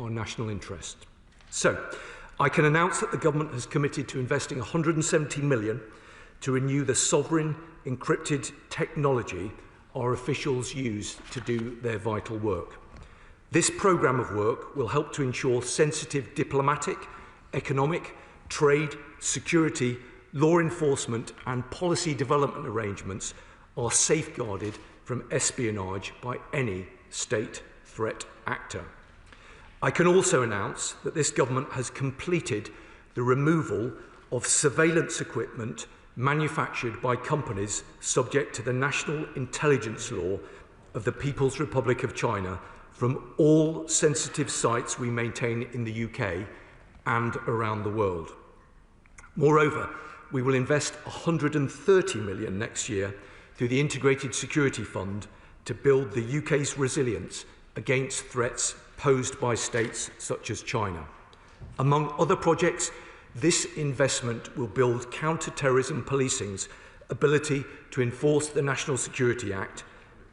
our national interest. So, I can announce that the government has committed to investing £170 million to renew the sovereign encrypted technology our officials use to do their vital work. This programme of work will help to ensure sensitive diplomatic, economic, trade, security, law enforcement and policy development arrangements are safeguarded from espionage by any state threat actor. I can also announce that this government has completed the removal of surveillance equipment manufactured by companies subject to the national intelligence law of the People's Republic of China from all sensitive sites we maintain in the UK and around the world. Moreover, we will invest £130 million next year through the Integrated Security Fund to build the UK's resilience against threats posed by states such as China. Among other projects, this investment will build counter-terrorism policing's ability to enforce the National Security Act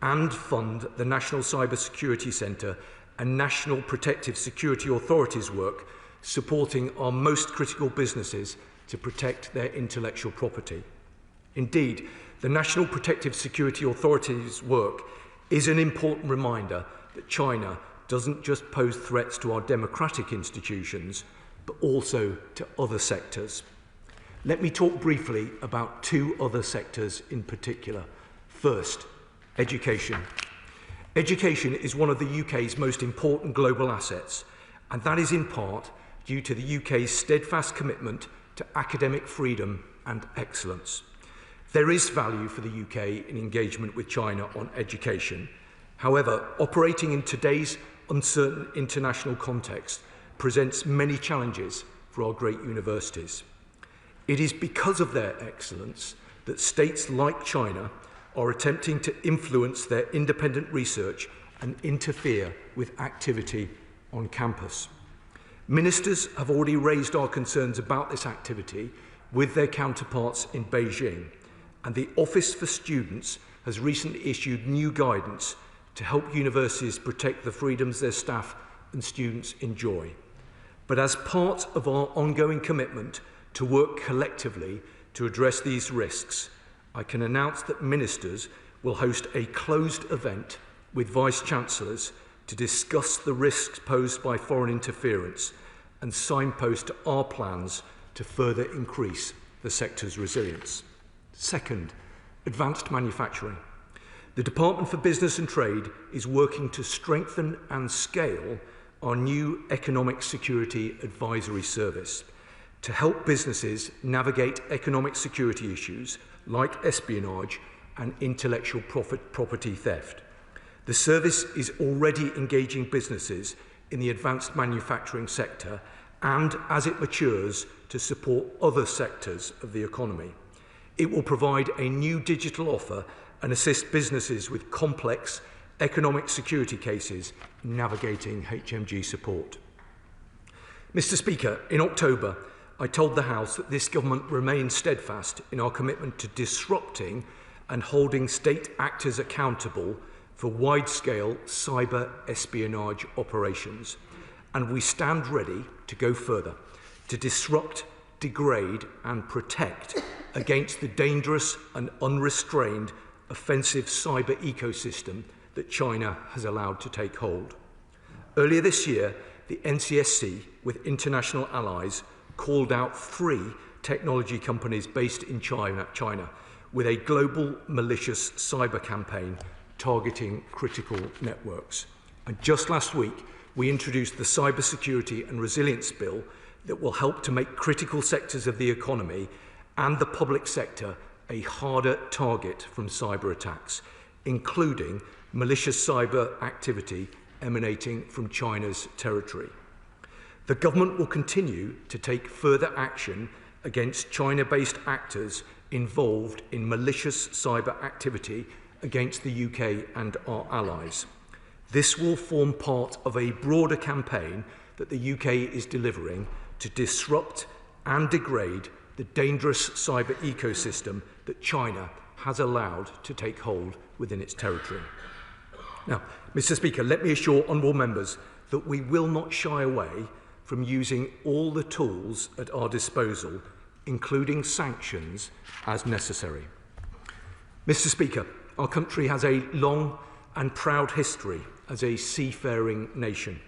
and fund the National Cyber Security Centre and National Protective Security Authority's work supporting our most critical businesses to protect their intellectual property. Indeed, the National Protective Security Authority's work is an important reminder that China doesn't just pose threats to our democratic institutions, but also to other sectors. Let me talk briefly about two other sectors in particular. First, education. Education is one of the UK's most important global assets, and that is in part due to the UK's steadfast commitment to academic freedom and excellence. There is value for the UK in engagement with China on education. However, operating in today's uncertain international context presents many challenges for our great universities. It is because of their excellence that states like China are attempting to influence their independent research and interfere with activity on campus. Ministers have already raised our concerns about this activity with their counterparts in Beijing, and the Office for Students has recently issued new guidance to help universities protect the freedoms their staff and students enjoy. But as part of our ongoing commitment to work collectively to address these risks, I can announce that ministers will host a closed event with Vice-Chancellors to discuss the risks posed by foreign interference and signpost our plans to further increase the sector's resilience. Second, advanced manufacturing. The Department for Business and Trade is working to strengthen and scale our new Economic Security Advisory Service to help businesses navigate economic security issues like espionage and intellectual property theft. The service is already engaging businesses in the advanced manufacturing sector and, as it matures, to support other sectors of the economy. It will provide a new digital offer and assist businesses with complex economic security cases navigating HMG support. Mr. Speaker, in October, I told the House that this government remains steadfast in our commitment to disrupting and holding state actors accountable for wide-scale cyber espionage operations, and we stand ready to go further, to disrupt, degrade and protect against the dangerous and unrestrained offensive cyber ecosystem that China has allowed to take hold. Earlier this year, the NCSC, with international allies, called out 3 technology companies based in China with a global malicious cyber campaign targeting critical networks. And just last week, we introduced the Cybersecurity and Resilience Bill that will help to make critical sectors of the economy and the public sector a harder target from cyber attacks, including malicious cyber activity emanating from China's territory. The government will continue to take further action against China-based actors involved in malicious cyber activity against the UK and our allies. This will form part of a broader campaign that the UK is delivering to disrupt and degrade the dangerous cyber ecosystem that China has allowed to take hold within its territory. Now, Mr. Speaker, let me assure honourable members that we will not shy away from using all the tools at our disposal, including sanctions, as necessary. Mr. Speaker, our country has a long and proud history as a seafaring nation,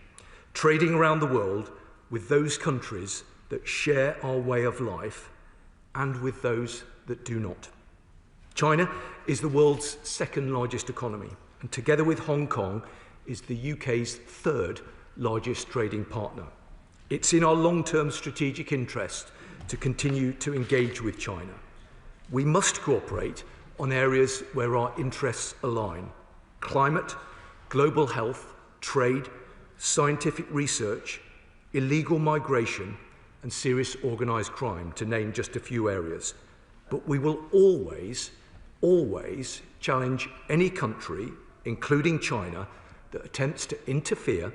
trading around the world with those countries that share our way of life and with those that do not. China is the world's second largest economy, and together with Hong Kong is the UK's third largest trading partner. It's in our long-term strategic interest to continue to engage with China. We must cooperate on areas where our interests align: climate, global health, trade, scientific research, illegal migration, and serious organised crime, to name just a few areas. But we will always challenge any country, including China, that attempts to interfere,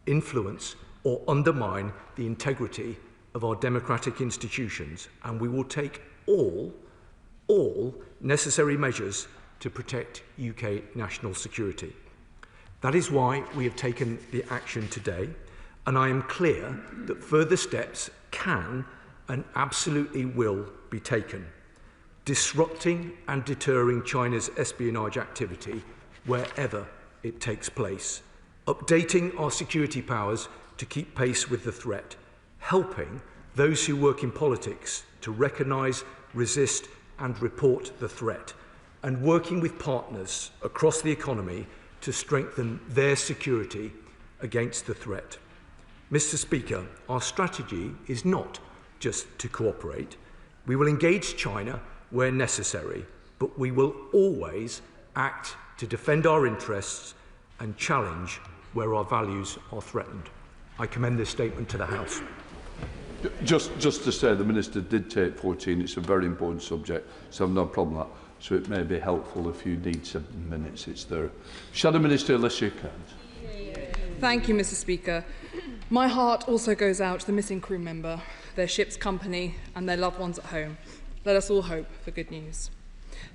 influence, or undermine the integrity of our democratic institutions, and we will take all necessary measures to protect UK national security. That is why we have taken the action today, and I am clear that further steps can and absolutely will be taken, disrupting and deterring China's espionage activity wherever it takes place, updating our security powers to keep pace with the threat, helping those who work in politics to recognise, resist and report the threat, and working with partners across the economy to strengthen their security against the threat. Mr. Speaker, our strategy is not just to cooperate. We will engage China where necessary, but we will always act to defend our interests and challenge where our values are threatened. I commend this statement to the House. Just to say, the Minister did take 14. It's a very important subject, so I've no problem with that. So it may be helpful if you need 7 minutes. It's there. Shadow Minister Alicia Cairns. Thank you, Mr. Speaker. My heart also goes out to the missing crew member, their ship's company and their loved ones at home. Let us all hope for good news.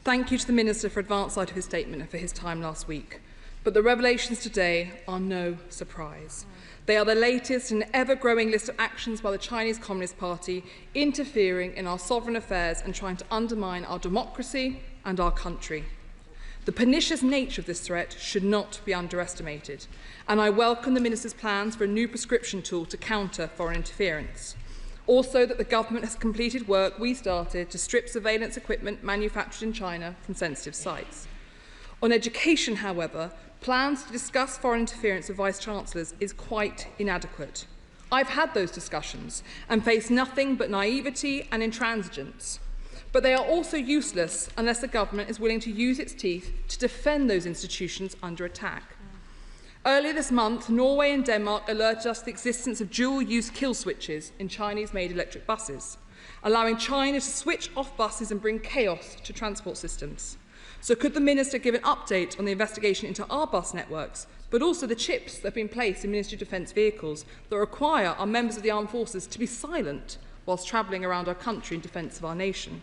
Thank you to the Minister for advance sight of his statement and for his time last week. But the revelations today are no surprise. They are the latest in an ever-growing list of actions by the Chinese Communist Party interfering in our sovereign affairs and trying to undermine our democracy and our country. The pernicious nature of this threat should not be underestimated, and I welcome the Minister's plans for a new prescription tool to counter foreign interference. Also, that the government has completed work we started to strip surveillance equipment manufactured in China from sensitive sites. On education, however, plans to discuss foreign interference with Vice-Chancellors is quite inadequate. I've had those discussions and face nothing but naivety and intransigence. But they are also useless unless the government is willing to use its teeth to defend those institutions under attack. Earlier this month, Norway and Denmark alerted us to the existence of dual-use kill switches in Chinese-made electric buses, allowing China to switch off buses and bring chaos to transport systems. So could the Minister give an update on the investigation into our bus networks, but also the chips that have been placed in Ministry of Defence vehicles that require our members of the armed forces to be silent whilst travelling around our country in defence of our nation?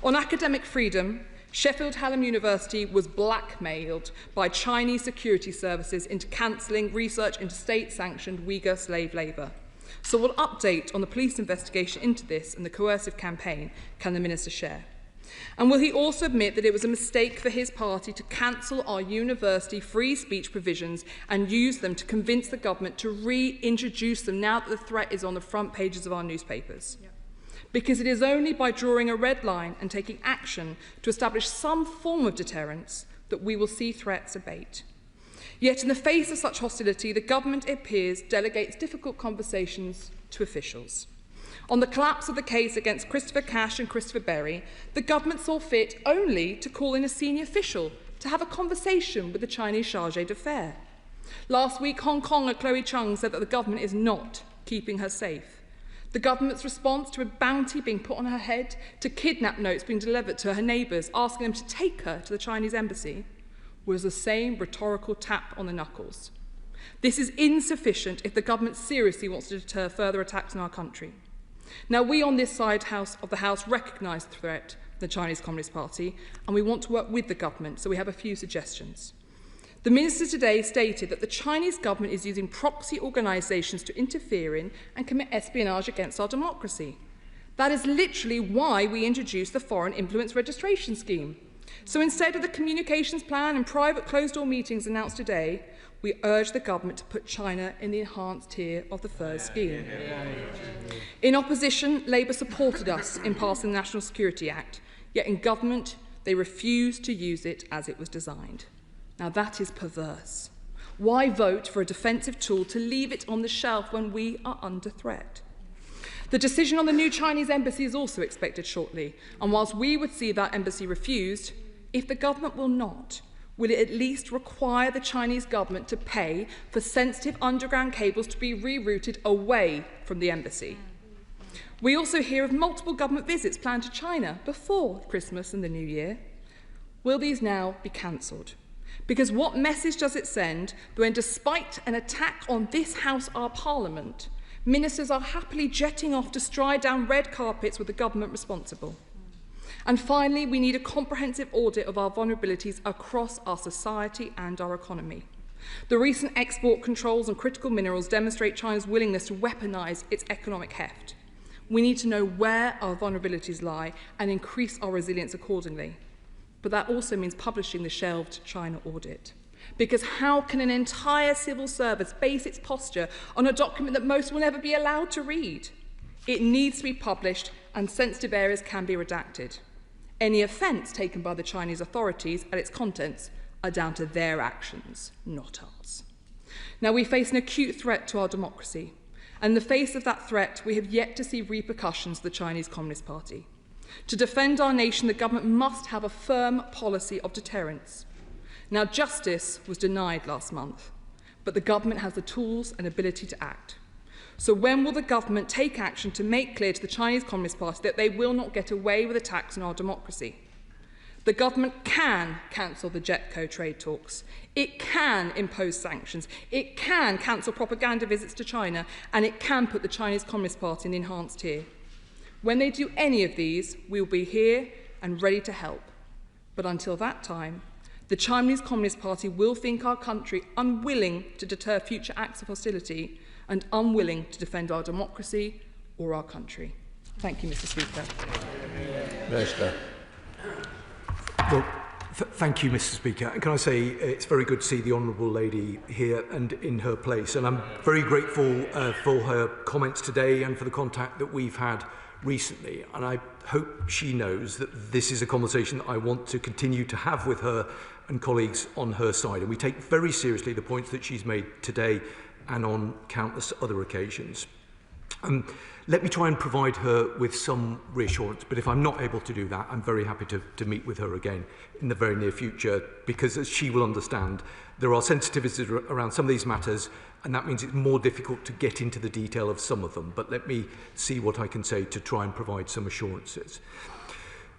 On academic freedom, Sheffield Hallam University was blackmailed by Chinese security services into cancelling research into state-sanctioned Uyghur slave labour. So what update on the police investigation into this and the coercive campaign can the Minister share? And will he also admit that it was a mistake for his party to cancel our university free speech provisions and use them to convince the government to reintroduce them now that the threat is on the front pages of our newspapers? Yep. Because it is only by drawing a red line and taking action to establish some form of deterrence that we will see threats abate. Yet in the face of such hostility, the government, it appears, delegates difficult conversations to officials. On the collapse of the case against Christopher Cash and Christopher Berry, the government saw fit only to call in a senior official to have a conversation with the Chinese chargé d'affaires. Last week, Hong Konger Chloe Chung said that the government is not keeping her safe. The government's response to a bounty being put on her head, to kidnap notes being delivered to her neighbours, asking them to take her to the Chinese embassy, was the same rhetorical tap on the knuckles. This is insufficient if the government seriously wants to deter further attacks on our country. Now, we on this side of the House recognise the threat from the Chinese Communist Party, and we want to work with the government, so we have a few suggestions. The Minister today stated that the Chinese government is using proxy organisations to interfere in and commit espionage against our democracy. That is literally why we introduced the Foreign Influence Registration Scheme. So instead of the communications plan and private closed-door meetings announced today, we urge the government to put China in the enhanced tier of the first scheme. In opposition, Labour supported us in passing the National Security Act, yet in government they refused to use it as it was designed. Now that is perverse. Why vote for a defensive tool to leave it on the shelf when we are under threat? The decision on the new Chinese embassy is also expected shortly, and whilst we would see that embassy refused, if the government will not, will it at least require the Chinese government to pay for sensitive underground cables to be rerouted away from the embassy? We also hear of multiple government visits planned to China before Christmas and the New Year. Will these now be cancelled? Because what message does it send when, despite an attack on this House, our Parliament, ministers are happily jetting off to stride down red carpets with the government responsible? And finally, we need a comprehensive audit of our vulnerabilities across our society and our economy. The recent export controls on critical minerals demonstrate China's willingness to weaponise its economic heft. We need to know where our vulnerabilities lie and increase our resilience accordingly. But that also means publishing the shelved China audit. Because how can an entire civil service base its posture on a document that most will never be allowed to read? It needs to be published and sensitive areas can be redacted. Any offence taken by the Chinese authorities at its contents are down to their actions, not ours. Now, we face an acute threat to our democracy, and in the face of that threat, we have yet to see repercussions of the Chinese Communist Party. To defend our nation, the government must have a firm policy of deterrence. Now, justice was denied last month, but the government has the tools and ability to act. So when will the government take action to make clear to the Chinese Communist Party that they will not get away with attacks on our democracy? The government can cancel the JETCO trade talks. It can impose sanctions. It can cancel propaganda visits to China, and it can put the Chinese Communist Party in the enhanced tier. When they do any of these, we will be here and ready to help. But until that time, the Chinese Communist Party will think our country unwilling to deter future acts of hostility and unwilling to defend our democracy or our country. Thank you, Mr. Speaker. Minister. Well, thank you, Mr. Speaker. Can I say it's very good to see the Honourable Lady here and in her place, and I'm very grateful for her comments today and for the contact that we've had recently, and I hope she knows that this is a conversation that I want to continue to have with her and colleagues on her side, and we take very seriously the points that she's made today and on countless other occasions. Let me try and provide her with some reassurance, but if I'm not able to do that, I'm very happy to meet with her again in the very near future, because as she will understand, there are sensitivities around some of these matters, and that means it's more difficult to get into the detail of some of them. But let me see what I can say to try and provide some assurances.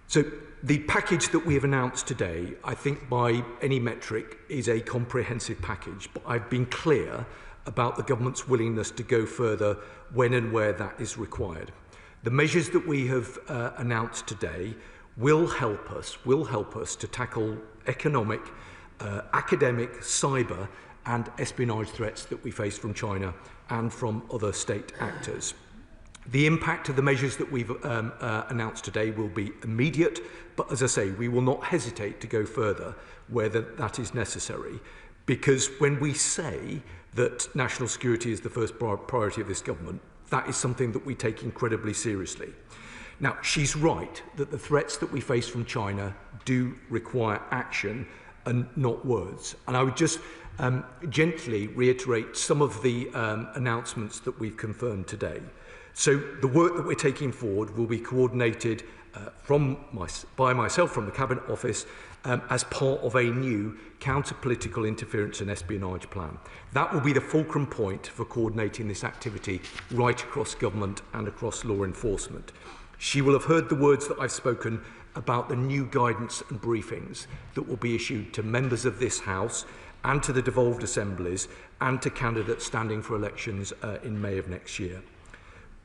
So the package that we have announced today, I think by any metric, is a comprehensive package, but I've been clear about the government's willingness to go further when and where that is required. The measures that we have announced today will help us to tackle economic, academic, cyber and espionage threats that we face from China and from other state actors. The impact of the measures that we've announced today will be immediate, but as I say, we will not hesitate to go further where that is necessary, because when we say that national security is the first priority of this government, that is something that we take incredibly seriously. Now, she's right that the threats that we face from China do require action and not words. And I would just gently reiterate some of the announcements that we've confirmed today. So the work that we're taking forward will be coordinated by myself from the Cabinet Office as part of a new counter-political interference and espionage plan. That will be the fulcrum point for coordinating this activity right across government and across law enforcement. She will have heard the words that I've spoken about the new guidance and briefings that will be issued to members of this House and to the devolved assemblies and to candidates standing for elections in May of next year.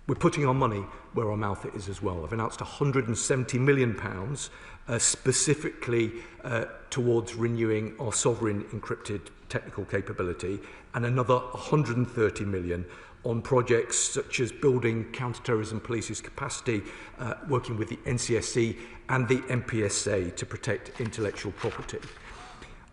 We're putting our money where our mouth is as well. I've announced £170 million specifically towards renewing our sovereign encrypted technical capability, and another £130 million on projects such as building counter-terrorism police's capacity, working with the NCSC and the MPSA to protect intellectual property.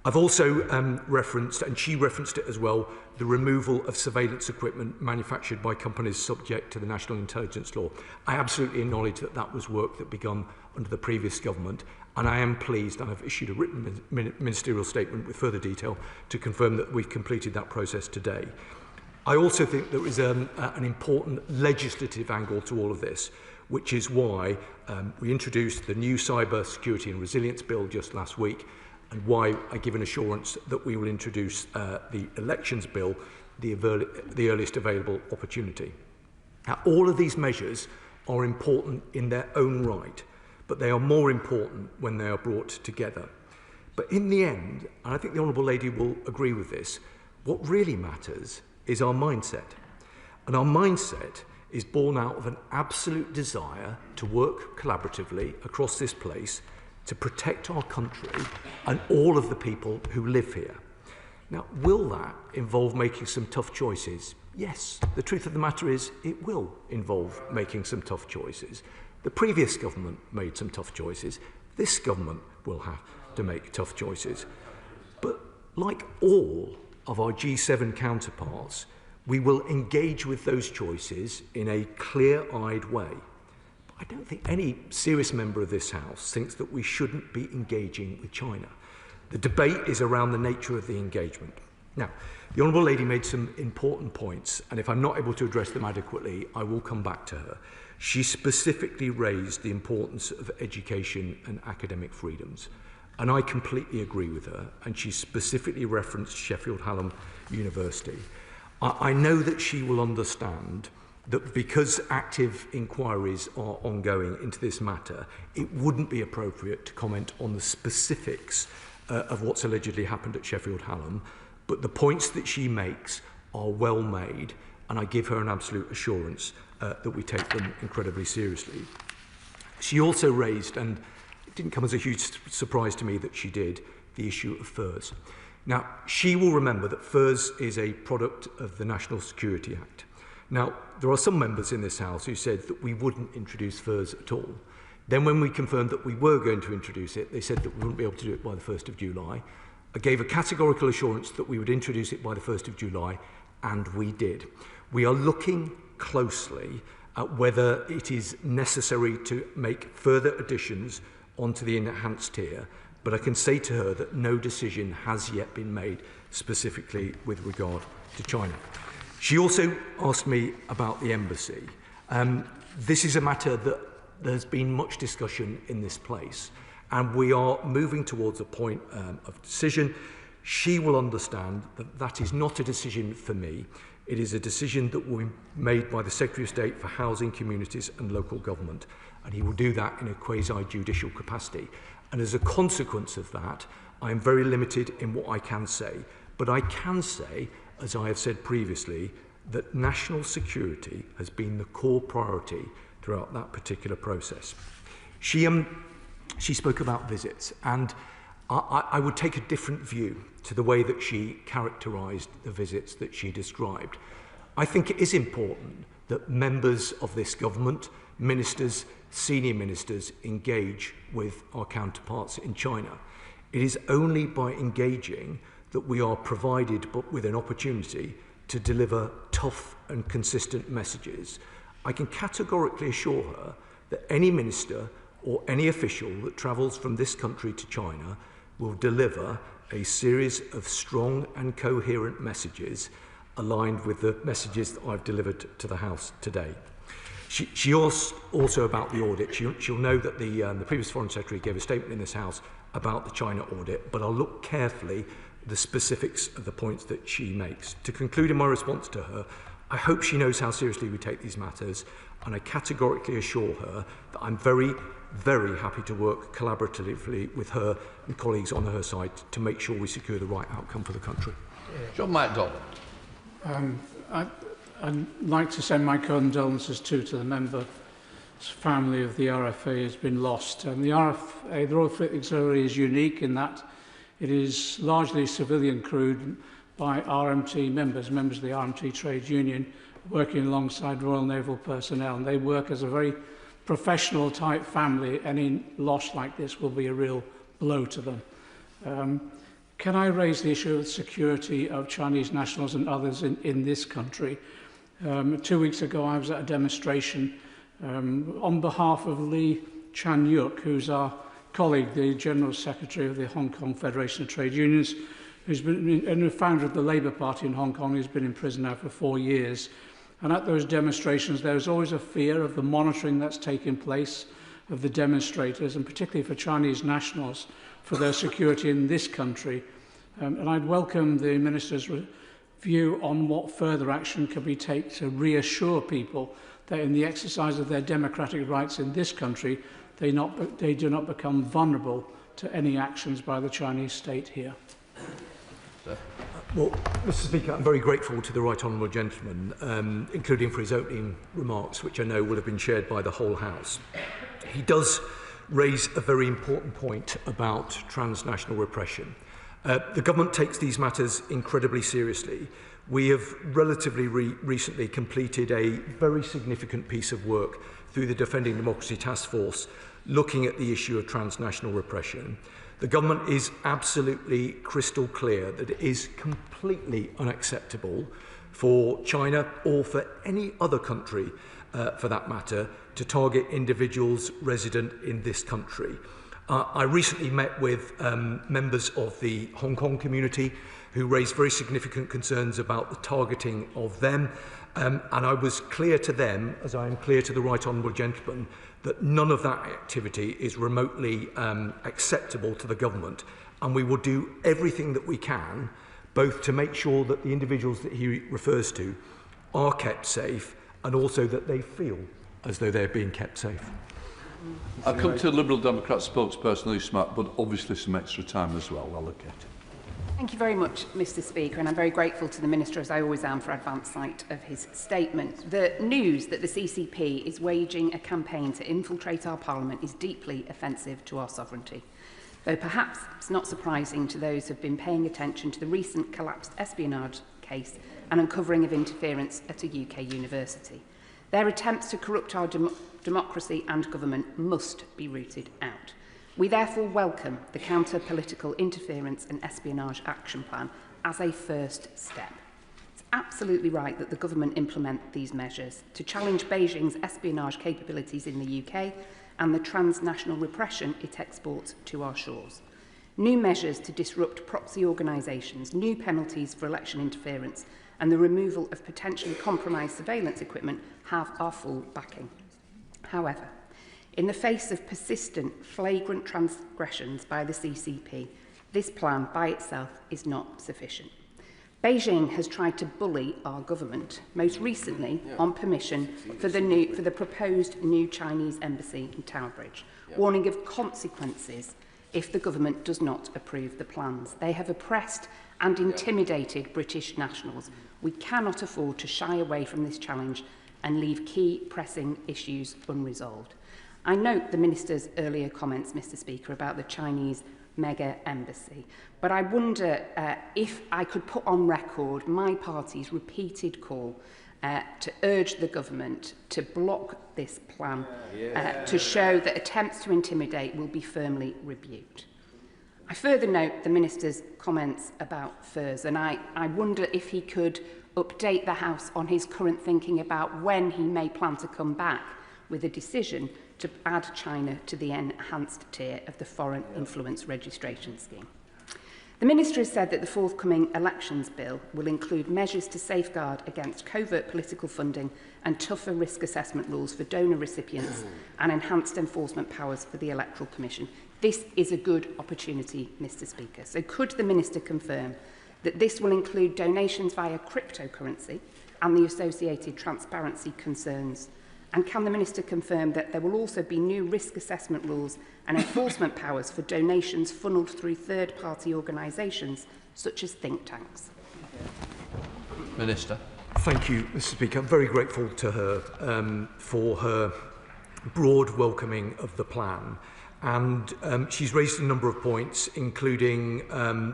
I've also referenced, and she referenced it as well, the removal of surveillance equipment manufactured by companies subject to the National Intelligence Law. I absolutely acknowledge that that was work that began under the previous government, and I am pleased, and I've issued a written ministerial statement with further detail to confirm that we've completed that process today. I also think there is an important legislative angle to all of this, which is why we introduced the new Cyber Security and Resilience Bill just last week, and why I give an assurance that we will introduce the Elections Bill the earliest available opportunity. Now, all of these measures are important in their own right, but they are more important when they are brought together. But in the end, and I think the Honourable Lady will agree with this, what really matters is our mindset. And our mindset is born out of an absolute desire to work collaboratively across this place to protect our country and all of the people who live here. Now, will that involve making some tough choices? Yes. The truth of the matter is it will involve making some tough choices. The previous government made some tough choices. This government will have to make tough choices. But like all of our G7 counterparts, we will engage with those choices in a clear-eyed way. But I don't think any serious member of this House thinks that we shouldn't be engaging with China. The debate is around the nature of the engagement. Now, the Honourable Lady made some important points, and if I'm not able to address them adequately, I will come back to her. She specifically raised the importance of education and academic freedoms. And I completely agree with her, and she specifically referenced Sheffield Hallam University. I know that she will understand that because active inquiries are ongoing into this matter, it wouldn't be appropriate to comment on the specifics of what's allegedly happened at Sheffield Hallam, but the points that she makes are well made, and I give her an absolute assurance that we take them incredibly seriously. She also raised, and it didn't come as a huge surprise to me that she did, the issue of FIRS. Now, she will remember that FIRS is a product of the National Security Act. Now, there are some members in this House who said that we wouldn't introduce FIRS at all. Then when we confirmed that we were going to introduce it, they said that we wouldn't be able to do it by the 1st of July. I gave a categorical assurance that we would introduce it by the 1st of July, and we did. We are looking closely at whether it is necessary to make further additions onto the enhanced tier, but I can say to her that no decision has yet been made specifically with regard to China. She also asked me about the embassy. This is a matter that there's been much discussion in this place, and we are moving towards a point of decision. She will understand that that is not a decision for me. It is a decision that will be made by the Secretary of State for Housing, Communities and Local Government, and he will do that in a quasi-judicial capacity. And as a consequence of that, I am very limited in what I can say. But I can say, as I have said previously, that national security has been the core priority throughout that particular process. She spoke about visits, and I would take a different view to the way that she characterised the visits that she described. I think it is important that members of this government, ministers, senior ministers, engage with our counterparts in China. It is only by engaging that we are provided with an opportunity to deliver tough and consistent messages. I can categorically assure her that any minister or any official that travels from this country to China will deliver a series of strong and coherent messages aligned with the messages that I've delivered to the House today. She asked also about the audit. She'll know that the previous Foreign Secretary gave a statement in this House about the China audit, but I'll look carefully at the specifics of the points that she makes. To conclude in my response to her, I hope she knows how seriously we take these matters, and I categorically assure her that I'm very, very happy to work collaboratively with her and colleagues on her side to make sure we secure the right outcome for the country. John MacDonald. I'd like to send my condolences to the member's family of the RFA has been lost. The RFA, the Royal Fleet Auxiliary, is unique in that it is largely civilian crewed by RMT members of the RMT trade union, working alongside Royal Naval personnel, and they work as a very professional type family. Any loss like this will be a real blow to them. Can I raise the issue of the security of Chinese nationals and others in this country? 2 weeks ago I was at a demonstration on behalf of Lee Chan-yuk, who's our colleague, the General Secretary of the Hong Kong Federation of Trade Unions, who's been and the founder of the Labour Party in Hong Kong, who's been in prison now for 4 years. And at those demonstrations, there's always a fear of the monitoring that's taking place of the demonstrators, and particularly for Chinese nationals, for their security in this country. And I'd welcome the Minister's view on what further action can be taken to reassure people that in the exercise of their democratic rights in this country, they do not become vulnerable to any actions by the Chinese state here. Well, Mr. Speaker, I'm very grateful to the Right Honourable Gentleman, including for his opening remarks, which I know will have been shared by the whole House. He does raise a very important point about transnational repression. The government takes these matters incredibly seriously. We have relatively recently completed a very significant piece of work through the Defending Democracy Task Force looking at the issue of transnational repression. The government is absolutely crystal clear that it is completely unacceptable for China or for any other country, for that matter, to target individuals resident in this country. I recently met with members of the Hong Kong community who raised very significant concerns about the targeting of them, and I was clear to them, as I am clear to the Right Honourable Gentleman, that none of that activity is remotely acceptable to the government, and we will do everything that we can, both to make sure that the individuals that he refers to are kept safe, and also that they feel as though they're being kept safe. I'll come to the Liberal Democrat spokesperson, Lee Smart, but obviously some extra time as well allocated. Thank you very much, Mr. Speaker, and I'm very grateful to the Minister, as I always am, for advance sight of his statement. The news that the CCP is waging a campaign to infiltrate our Parliament is deeply offensive to our sovereignty, though perhaps it's not surprising to those who have been paying attention to the recent collapsed espionage case and uncovering of interference at a UK university. Their attempts to corrupt our democracy and government must be rooted out. We therefore welcome the Counter-Political Interference and Espionage Action Plan as a first step. It's absolutely right that the government implement these measures to challenge Beijing's espionage capabilities in the UK and the transnational repression it exports to our shores. New measures to disrupt proxy organisations, new penalties for election interference and the removal of potentially compromised surveillance equipment have our full backing. However, in the face of persistent, flagrant transgressions by the CCP, this plan by itself is not sufficient. Beijing has tried to bully our government, most recently on permission for the proposed new Chinese embassy in Tower Bridge, warning of consequences if the government does not approve the plans. They have oppressed and intimidated British nationals. We cannot afford to shy away from this challenge and leave key pressing issues unresolved. I note the Minister's earlier comments, Mr. Speaker, about the Chinese mega embassy, but I wonder if I could put on record my party's repeated call to urge the government to block this plan, to show that attempts to intimidate will be firmly rebuked. I further note the Minister's comments about furs, and I wonder if he could update the House on his current thinking about when he may plan to come back with a decision to add China to the enhanced tier of the Foreign Influence Registration Scheme. The Minister has said that the forthcoming elections bill will include measures to safeguard against covert political funding and tougher risk assessment rules for donor recipients and enhanced enforcement powers for the Electoral Commission. This is a good opportunity, Mr. Speaker. So could the Minister confirm that this will include donations via cryptocurrency and the associated transparency concerns? And can the Minister confirm that there will also be new risk assessment rules and enforcement powers for donations funnelled through third-party organisations such as think tanks? Minister. Thank you, Mr. Speaker. I'm very grateful to her for her broad welcoming of the plan. And she's raised a number of points, including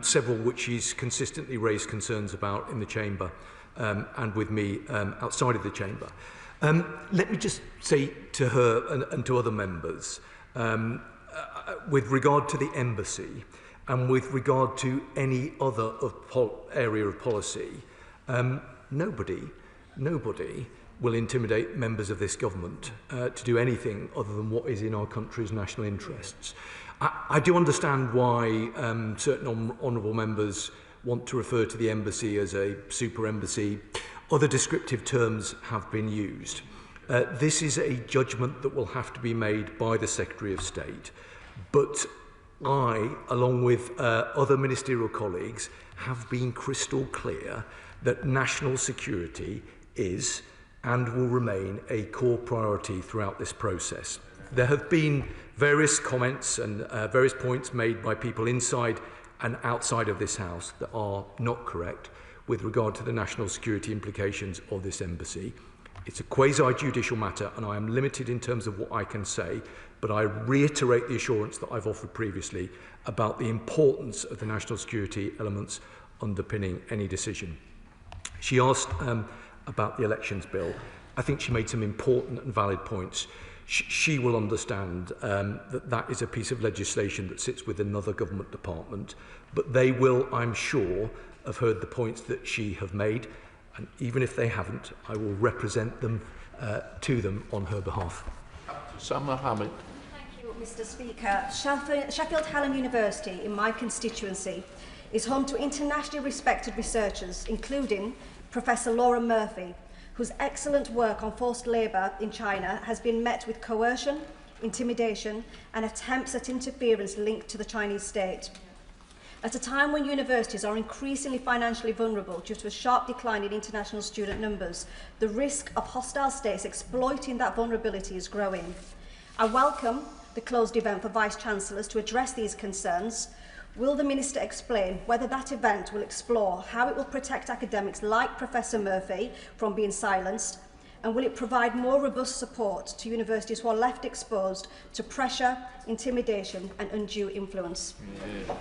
several which she's consistently raised concerns about in the chamber and with me outside of the chamber. Let me just say to her and to other members, with regard to the embassy and with regard to any other area of policy, nobody will intimidate members of this government to do anything other than what is in our country's national interests. I do understand why certain honourable members want to refer to the embassy as a super embassy. Other descriptive terms have been used. This is a judgment that will have to be made by the Secretary of State. But I, along with other ministerial colleagues, have been crystal clear that national security is and will remain a core priority throughout this process. There have been various comments and various points made by people inside and outside of this House that are not correct with regard to the national security implications of this embassy. It's a quasi-judicial matter and I am limited in terms of what I can say, but I reiterate the assurance that I've offered previously about the importance of the national security elements underpinning any decision. She asked about the elections bill. I think she made some important and valid points. She will understand that that is a piece of legislation that sits with another government department, but they will, I'm sure, have heard the points that she have made, and even if they haven't, I will represent them to them on her behalf. Sam Mohammed. Thank you, Mr. Speaker. Sheffield Hallam University, in my constituency, is home to internationally respected researchers, including Professor Laura Murphy, whose excellent work on forced labour in China has been met with coercion, intimidation and attempts at interference linked to the Chinese state. At a time when universities are increasingly financially vulnerable due to a sharp decline in international student numbers, the risk of hostile states exploiting that vulnerability is growing. I welcome the closed event for Vice-Chancellors to address these concerns. Will the Minister explain whether that event will explore how it will protect academics like Professor Murphy from being silenced, and will it provide more robust support to universities who are left exposed to pressure, intimidation and undue influence? Yeah.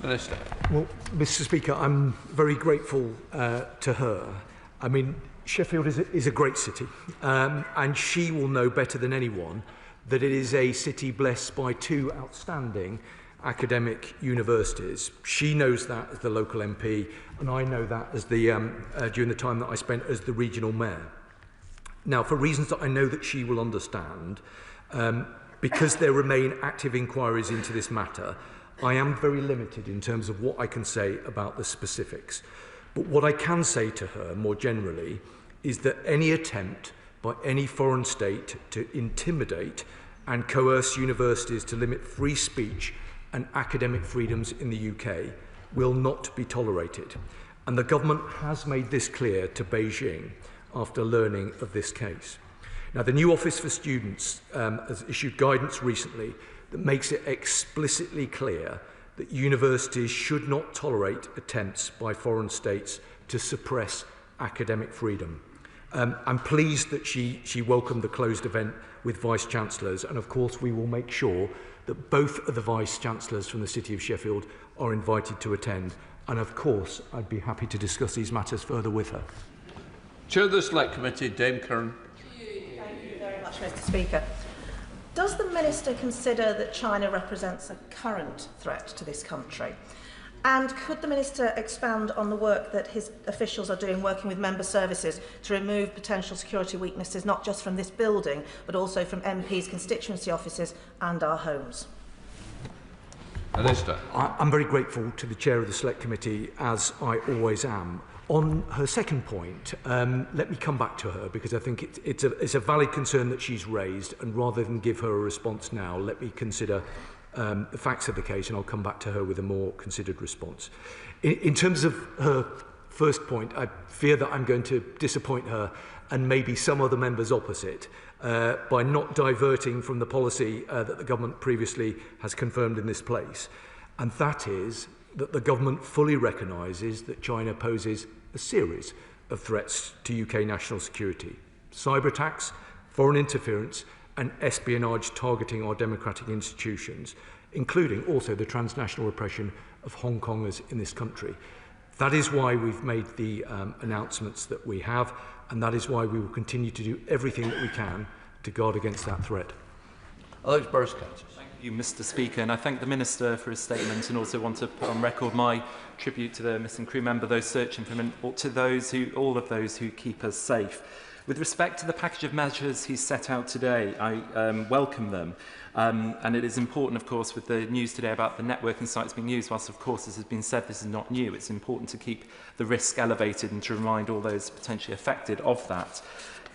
Minister. Well, Mr. Speaker, I'm very grateful to her. I mean, Sheffield is a great city, and she will know better than anyone that it is a city blessed by two outstanding academic universities. She knows that as the local MP, and I know that as the during the time that I spent as the regional mayor. Now, for reasons that I know that she will understand, because there remain active inquiries into this matter, I am very limited in terms of what I can say about the specifics. But what I can say to her more generally is that any attempt by any foreign state to intimidate and coerce universities to limit free speech and academic freedoms in the UK will not be tolerated. And the government has made this clear to Beijing after learning of this case. Now, the new Office for Students has issued guidance recently that makes it explicitly clear that universities should not tolerate attempts by foreign states to suppress academic freedom. I'm pleased that she welcomed the closed event with Vice-Chancellors, and of course we will make sure that both of the Vice-Chancellors from the City of Sheffield are invited to attend, and of course I'd be happy to discuss these matters further with her. Chair of the Select Committee, Dame Curran. Thank you very much, Mr. Speaker. Does the Minister consider that China represents a current threat to this country? And could the Minister expand on the work that his officials are doing, working with member services to remove potential security weaknesses, not just from this building, but also from MPs' constituency offices and our homes? Minister. I'm very grateful to the Chair of the Select Committee, as I always am. On her second point, let me come back to her, because I think it's a valid concern that she's raised, and rather than give her a response now, let me consider the facts of the case, and I'll come back to her with a more considered response. In terms of her first point, I fear that I'm going to disappoint her and maybe some other members opposite by not diverting from the policy that the government previously has confirmed in this place. And that is that the government fully recognises that China poses a series of threats to UK national security: cyber attacks, foreign interference and espionage targeting our democratic institutions, including also the transnational repression of Hong Kongers in this country. That is why we've made the announcements that we have, and that is why we will continue to do everything that we can to guard against that threat. Alex Burskett. Thank you, Mr. Speaker, and I thank the Minister for his statement, and also want to put on record my tribute to the missing crew member, those searching for him, and to all of those who keep us safe. With respect to the package of measures he's set out today, I welcome them. And it is important, of course, with the news today about the networking sites being used, whilst, of course, as has been said, this is not new. It's important to keep the risk elevated and to remind all those potentially affected of that.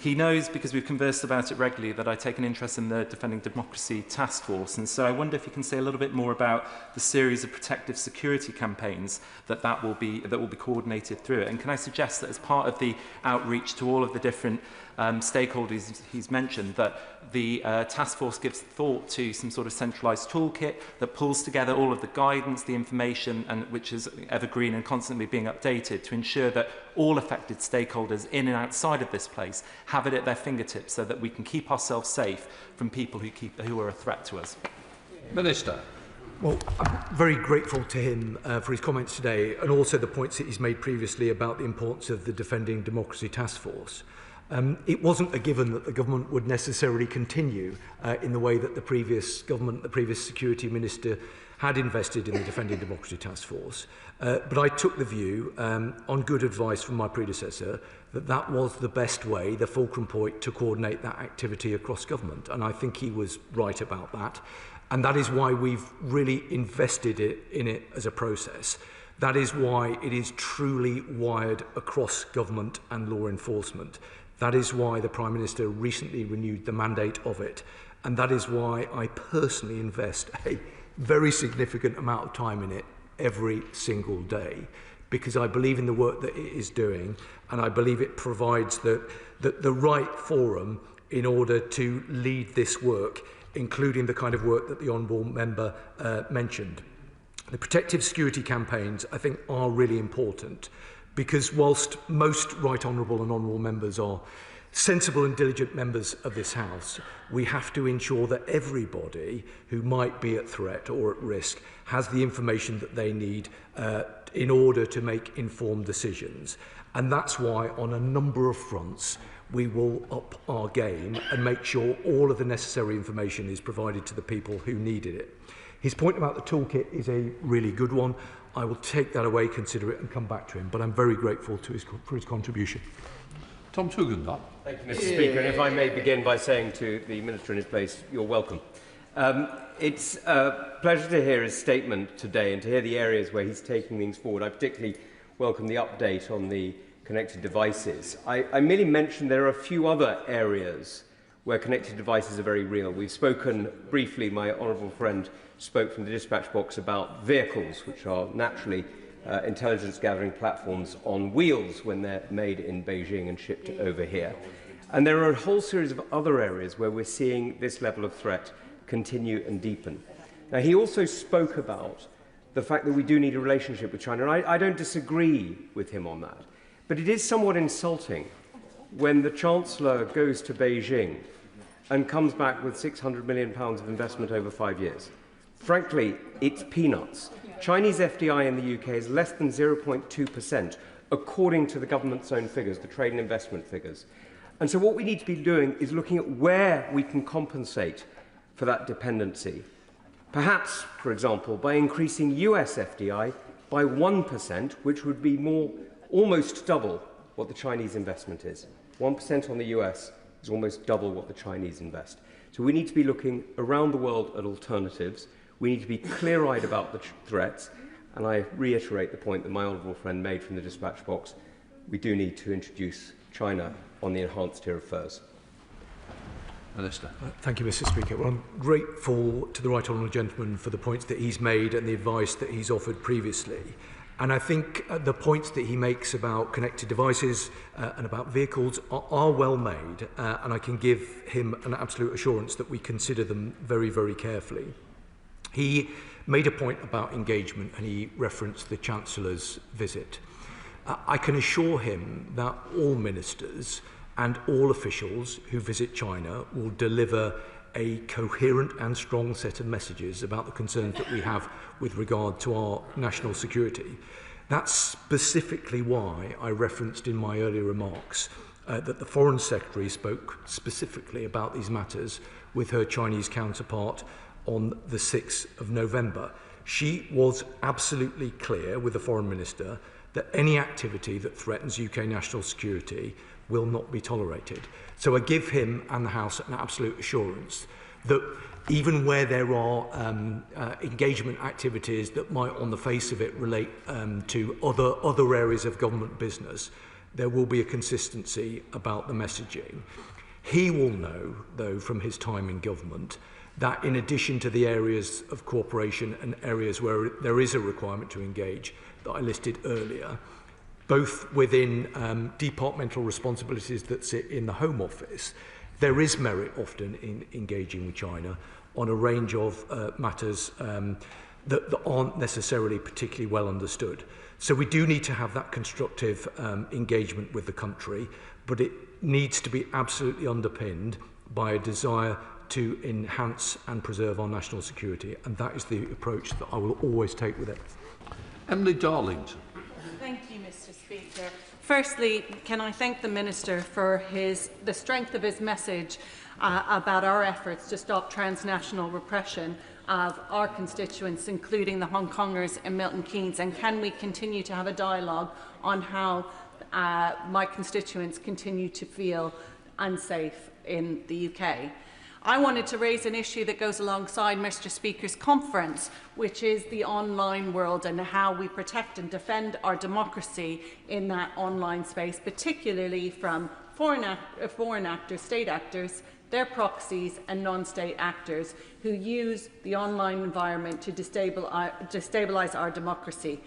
He knows, because we've conversed about it regularly, that I take an interest in the Defending Democracy Task Force, and so I wonder if he can say a little bit more about the series of protective security campaigns that will be coordinated through it. And can I suggest that as part of the outreach to all of the different stakeholders he's mentioned, that the task force gives thought to some sort of centralised toolkit that pulls together all of the guidance, the information, and which is evergreen and constantly being updated to ensure that all affected stakeholders in and outside of this place have it at their fingertips, so that we can keep ourselves safe from people who are a threat to us. Minister. Well, I'm very grateful to him for his comments today, and also the points that he's made previously about the importance of the Defending Democracy Task Force. It wasn't a given that the government would necessarily continue in the way that the previous government, the previous Security Minister, had invested in the Defending Democracy Task Force. But I took the view, on good advice from my predecessor, that that was the best way, the fulcrum point, to coordinate that activity across government. And I think he was right about that. And that is why we've really invested in it as a process. That is why it is truly wired across government and law enforcement. That is why the Prime Minister recently renewed the mandate of it. And that is why I personally invest a very significant amount of time in it every single day, because I believe in the work that it is doing, and I believe it provides the right forum in order to lead this work, including the kind of work that the Honourable Member mentioned. The protective security campaigns, I think, are really important, because whilst most Right Honourable and Honourable Members are sensible and diligent members of this House, we have to ensure that everybody who might be at threat or at risk has the information that they need in order to make informed decisions. And that's why, on a number of fronts, we will up our game and make sure all of the necessary information is provided to the people who needed it. His point about the toolkit is a really good one. I will take that away, consider it, and come back to him. But I'm very grateful for his contribution. Tom Tugendhat. Thank you, Mr. Speaker. And if I may begin by saying to the Minister in his place, you're welcome. It's a pleasure to hear his statement today and to hear the areas where he's taking things forward. I particularly welcome the update on the connected devices. I merely mentioned there are a few other areas where connected devices are very real. We've spoken briefly, my honourable friend spoke from the dispatch box about vehicles, which are naturally intelligence gathering platforms on wheels when they're made in Beijing and shipped over here. And there are a whole series of other areas where we're seeing this level of threat continue and deepen. Now, he also spoke about the fact that we do need a relationship with China, and I don't disagree with him on that. But it is somewhat insulting when the Chancellor goes to Beijing and comes back with £600 million of investment over 5 years. Frankly, it's peanuts. Chinese FDI in the UK is less than 0.2%, according to the government's own figures, the trade and investment figures. And so what we need to be doing is looking at where we can compensate for that dependency. Perhaps, for example, by increasing US FDI by 1%, which would be almost double what the Chinese investment is. 1% on the US is almost double what the Chinese invest. So we need to be looking around the world at alternatives. We need to be clear-eyed about the threats, and I reiterate the point that my honourable friend made from the dispatch box. We do need to introduce China on the enhanced tier of furs. Minister. Thank you, Mr. Speaker. Well, I'm grateful to the Right Honourable Gentleman for the points that he's made and the advice that he's offered previously. And I think the points that he makes about connected devices and about vehicles are well made, and I can give him an absolute assurance that we consider them very, very carefully. He made a point about engagement, and he referenced the Chancellor's visit. I can assure him that all ministers and all officials who visit China will deliver a coherent and strong set of messages about the concerns that we have with regard to our national security. That's specifically why I referenced in my earlier remarks that the Foreign Secretary spoke specifically about these matters with her Chinese counterpart on the 6th of November. She was absolutely clear with the Foreign Minister that any activity that threatens UK national security will not be tolerated. So I give him and the House an absolute assurance that even where there are engagement activities that might on the face of it relate to other areas of government business, there will be a consistency about the messaging. He will know, though, from his time in government, that in addition to the areas of cooperation and areas where there is a requirement to engage that I listed earlier, both within departmental responsibilities that sit in the Home Office, there is merit often in engaging with China on a range of matters that aren't necessarily particularly well understood. So we do need to have that constructive engagement with the country, but it needs to be absolutely underpinned by a desire to enhance and preserve our national security, and that is the approach that I will always take with it. Emily Darlington. Thank you, Mr. Speaker. Firstly, can I thank the Minister for the strength of his message about our efforts to stop transnational repression of our constituents, including the Hong Kongers in Milton Keynes, and can we continue to have a dialogue on how my constituents continue to feel unsafe in the UK. I wanted to raise an issue that goes alongside Mr. Speaker's conference, which is the online world and how we protect and defend our democracy in that online space, particularly from foreign actors, state actors, their proxies and non-state actors who use the online environment to destabilise our democracy.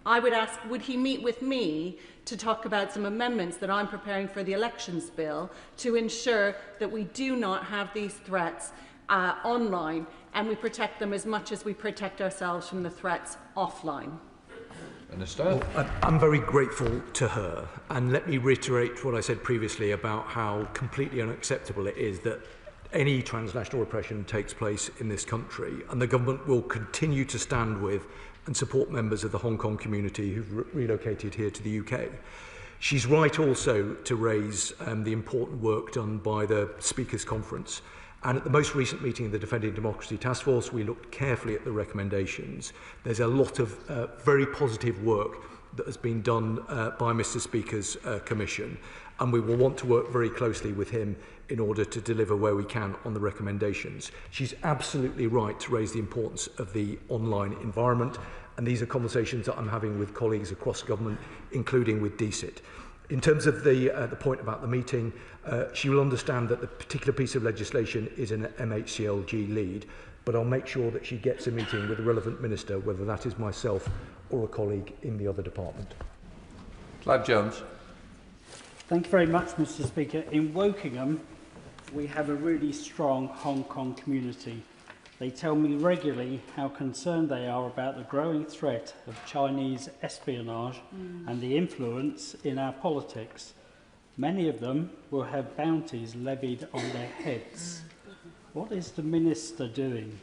I would ask, would he meet with me to talk about some amendments that I'm preparing for the elections bill to ensure that we do not have these threats online and we protect them as much as we protect ourselves from the threats offline? Minister. Well, I'm very grateful to her, and let me reiterate what I said previously about how completely unacceptable it is that any transnational repression takes place in this country, and the government will continue to stand with and support members of the Hong Kong community who've relocated here to the UK. She's right also to raise the important work done by the Speakers' Conference. And at the most recent meeting of the Defending Democracy Task Force, we looked carefully at the recommendations. There's a lot of very positive work that has been done by Mr. Speaker's Commission, and we will want to work very closely with him in order to deliver where we can on the recommendations. She's absolutely right to raise the importance of the online environment, and these are conversations that I'm having with colleagues across government, including with DCIT. In terms of the point about the meeting, she will understand that the particular piece of legislation is an MHCLG lead, but I'll make sure that she gets a meeting with the relevant minister, whether that is myself or a colleague in the other department. Clive Jones. Thank you very much, Mr. Speaker. In Wokingham, we have a really strong Hong Kong community. They tell me regularly how concerned they are about the growing threat of Chinese espionage and the influence in our politics. Many of them will have bounties levied on their heads. What is the Minister doing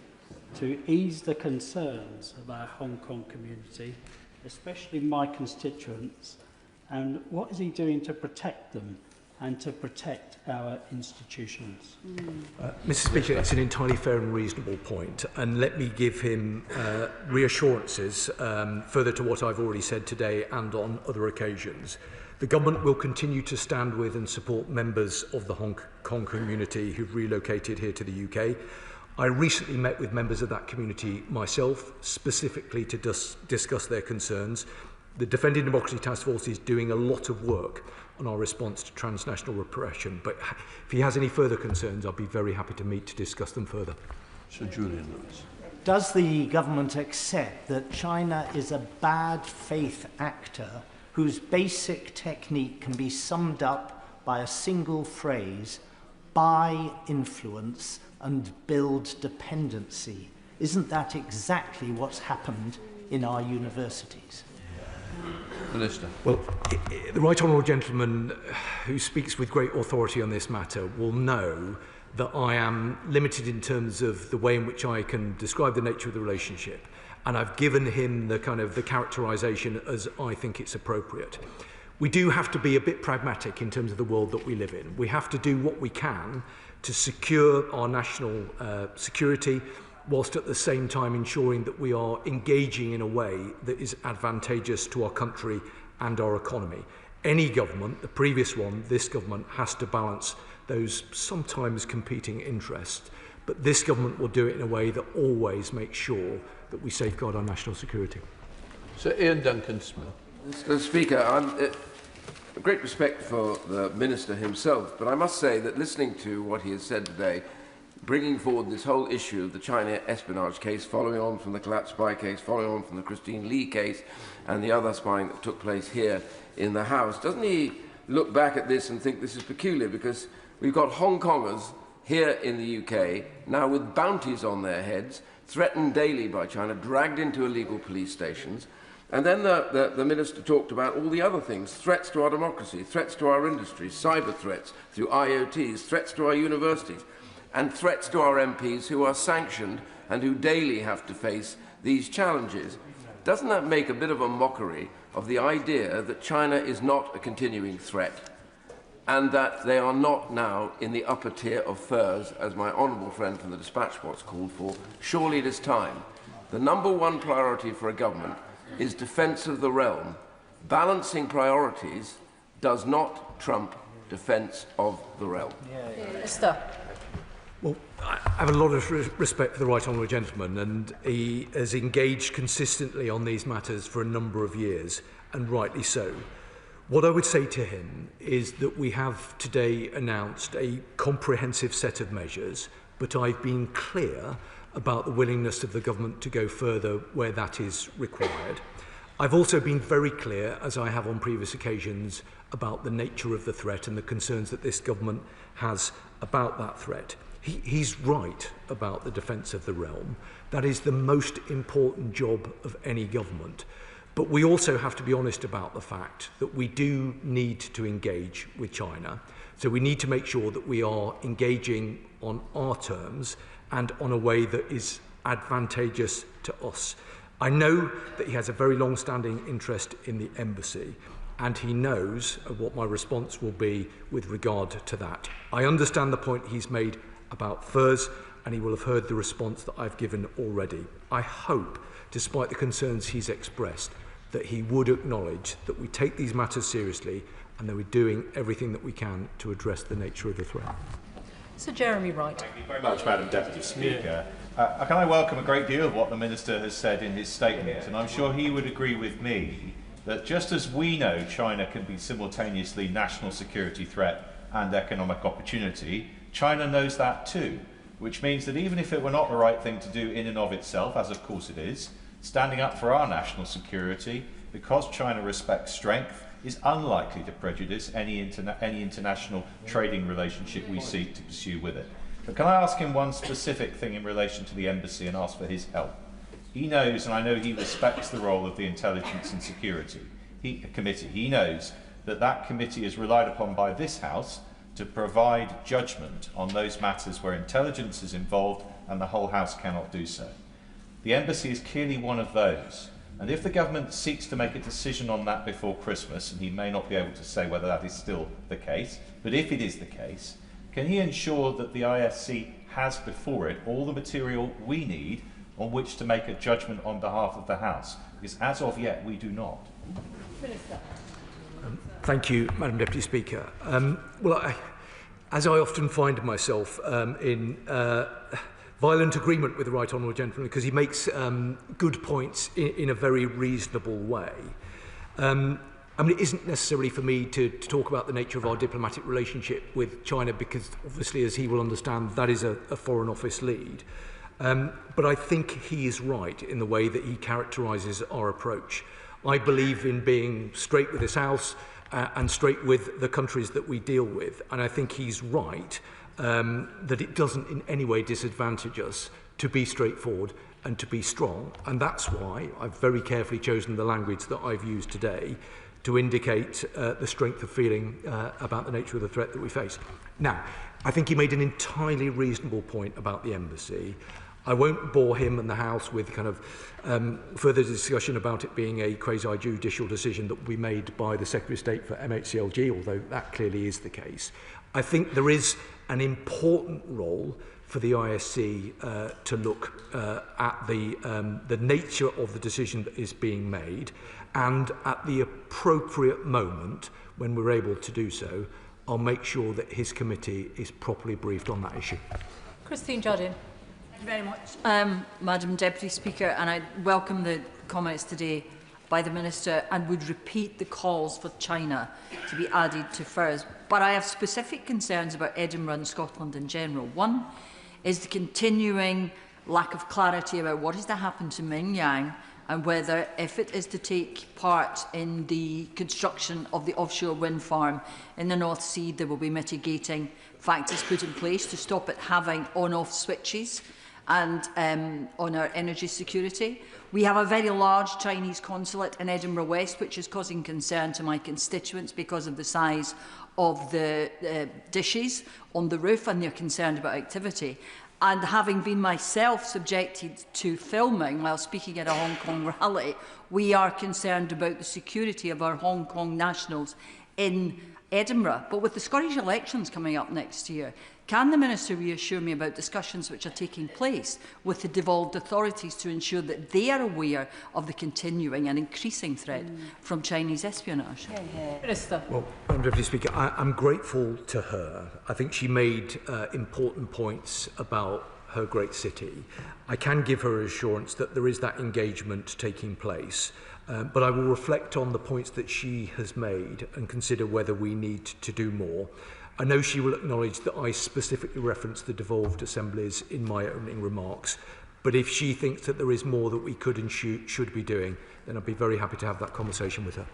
to ease the concerns of our Hong Kong community, especially my constituents, and what is he doing to protect them and to protect our institutions? Mr. Speaker, it's an entirely fair and reasonable point, and let me give him reassurances further to what I've already said today and on other occasions. The government will continue to stand with and support members of the Hong Kong community who've relocated here to the UK. I recently met with members of that community myself, specifically to discuss their concerns. The Defending Democracy Task Force is doing a lot of work on our response to transnational repression, but if he has any further concerns, I'll be very happy to meet to discuss them further. Sir Julian Lewis. Does the government accept that China is a bad faith actor whose basic technique can be summed up by a single phrase, buy influence and build dependency? Isn't that exactly what's happened in our universities? Minister. Well, the right honourable gentleman who speaks with great authority on this matter will know that I am limited in terms of the way in which I can describe the nature of the relationship, and I've given him the characterisation as I think it's appropriate. We do have to be a bit pragmatic in terms of the world that we live in. We have to do what we can to secure our national security, whilst at the same time ensuring that we are engaging in a way that is advantageous to our country and our economy. Any government, the previous one, this government, has to balance those sometimes competing interests, but this government will do it in a way that always makes sure that we safeguard our national security. Sir Ian Duncan-Smith. Mr. Speaker, I'm great respect for the Minister himself, but I must say that listening to what he has said today, bringing forward this whole issue of the China espionage case, following on from the collapse spy case, following on from the Christine Lee case, and the other spying that took place here in the House, doesn't he look back at this and think this is peculiar? Because we've got Hong Kongers here in the UK, now with bounties on their heads, threatened daily by China, dragged into illegal police stations. And then the Minister talked about all the other things, threats to our democracy, threats to our industries, cyber threats through IoTs, threats to our universities, and threats to our MPs who are sanctioned and who daily have to face these challenges. Doesn't that make a bit of a mockery of the idea that China is not a continuing threat and that they are not now in the upper tier of furs, as my honourable friend from the Dispatch Box called for? Surely it is time. The number one priority for a government is defence of the realm. Balancing priorities does not trump defence of the realm. Minister. Well, I have a lot of respect for the right honourable gentleman, and he has engaged consistently on these matters for a number of years, and rightly so. What I would say to him is that we have today announced a comprehensive set of measures, but I've been clear about the willingness of the government to go further where that is required. I've also been very clear, as I have on previous occasions, about the nature of the threat and the concerns that this government has about that threat. He's right about the defence of the realm. That is the most important job of any government. But we also have to be honest about the fact that we do need to engage with China. So we need to make sure that we are engaging on our terms and on a way that is advantageous to us. I know that he has a very long-standing interest in the embassy, and he knows what my response will be with regard to that. I understand the point he's made about furs, and he will have heard the response that I've given already. I hope, despite the concerns he's expressed, that he would acknowledge that we take these matters seriously and that we're doing everything that we can to address the nature of the threat. Sir Jeremy Wright. Thank you very much, Madam Deputy Speaker. Can I welcome a great deal of what the Minister has said in his statement, and I'm sure he would agree with me that just as we know China can be simultaneously national security threat and economic opportunity, China knows that too, which means that even if it were not the right thing to do in and of itself, as of course it is, standing up for our national security, because China respects strength, is unlikely to prejudice any international trading relationship we seek to pursue with it. But can I ask him one specific thing in relation to the embassy and ask for his help? He knows, and I know he respects the role of the Intelligence and Security Committee. He knows that that committee is relied upon by this House to provide judgment on those matters where intelligence is involved and the whole House cannot do so. The embassy is clearly one of those. And if the government seeks to make a decision on that before Christmas, and he may not be able to say whether that is still the case, but if it is the case, can he ensure that the ISC has before it all the material we need on which to make a judgment on behalf of the House? Because as of yet, we do not. Minister. Thank you, Madam Deputy Speaker. As I often find myself in violent agreement with the right honourable gentleman, because he makes good points in a very reasonable way. It isn't necessarily for me to talk about the nature of our diplomatic relationship with China, because obviously, as he will understand, that is a Foreign Office lead. But I think he is right in the way that he characterises our approach. I believe in being straight with this House and straight with the countries that we deal with, and I think he's right that it doesn't in any way disadvantage us to be straightforward and to be strong. And that's why I've very carefully chosen the language that I've used today to indicate the strength of feeling about the nature of the threat that we face. Now, I think he made an entirely reasonable point about the embassy. I won't bore him and the House with kind of further discussion about it being a quasi-judicial decision that will be made by the Secretary of State for MHCLG, although that clearly is the case. I think there is an important role for the ISC to look at the nature of the decision that is being made, and at the appropriate moment, when we're able to do so, I'll make sure that his committee is properly briefed on that issue. Christine Jardine. Thank you very much, Madam Deputy Speaker, and I welcome the comments today by the Minister and would repeat the calls for China to be added to FIRS. But I have specific concerns about Edinburgh and Scotland in general. One is the continuing lack of clarity about what is to happen to Mingyang and whether, if it is to take part in the construction of the offshore wind farm in the North Sea, there will be mitigating factors put in place to stop it having on-off switches and on our energy security. We have a very large Chinese consulate in Edinburgh West, which is causing concern to my constituents because of the size of the dishes on the roof, and they're concerned about activity. And having been myself subjected to filming while speaking at a Hong Kong rally, we are concerned about the security of our Hong Kong nationals in Edinburgh. But with the Scottish elections coming up next year, can the Minister reassure me about discussions which are taking place with the devolved authorities to ensure that they are aware of the continuing and increasing threat from Chinese espionage? Minister. Well, Madam Deputy Speaker, I'm grateful to her. I think she made important points about her great city. I can give her assurance that there is that engagement taking place. But I will reflect on the points that she has made and consider whether we need to do more. I know she will acknowledge that I specifically referenced the devolved assemblies in my opening remarks, but if she thinks that there is more that we could and should be doing, then I'd be very happy to have that conversation with her.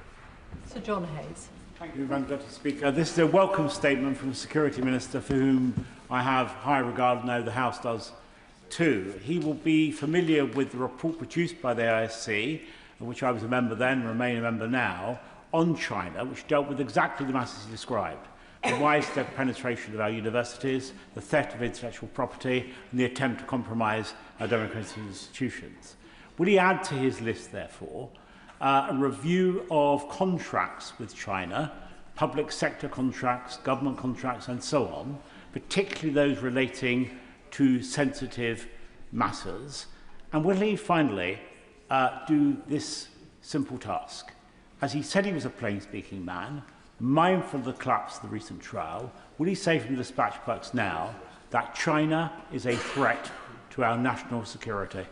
Sir John Hayes. Thank you, Madam Deputy Speaker. This is a welcome statement from the Security Minister, for whom I have high regard, and I know the House does too. He will be familiar with the report produced by the ISC, of which I was a member then and remain a member now, on China, which dealt with exactly the matters he described: the widespread penetration of our universities, the theft of intellectual property, and the attempt to compromise our democratic institutions. Will he add to his list, therefore, a review of contracts with China, public sector contracts, government contracts, and so on, particularly those relating to sensitive matters? And will he finally do this simple task? As he said he was a plain-speaking man, mindful of the collapse of the recent trial, will he say from the dispatch box now that China is a threat to our national security?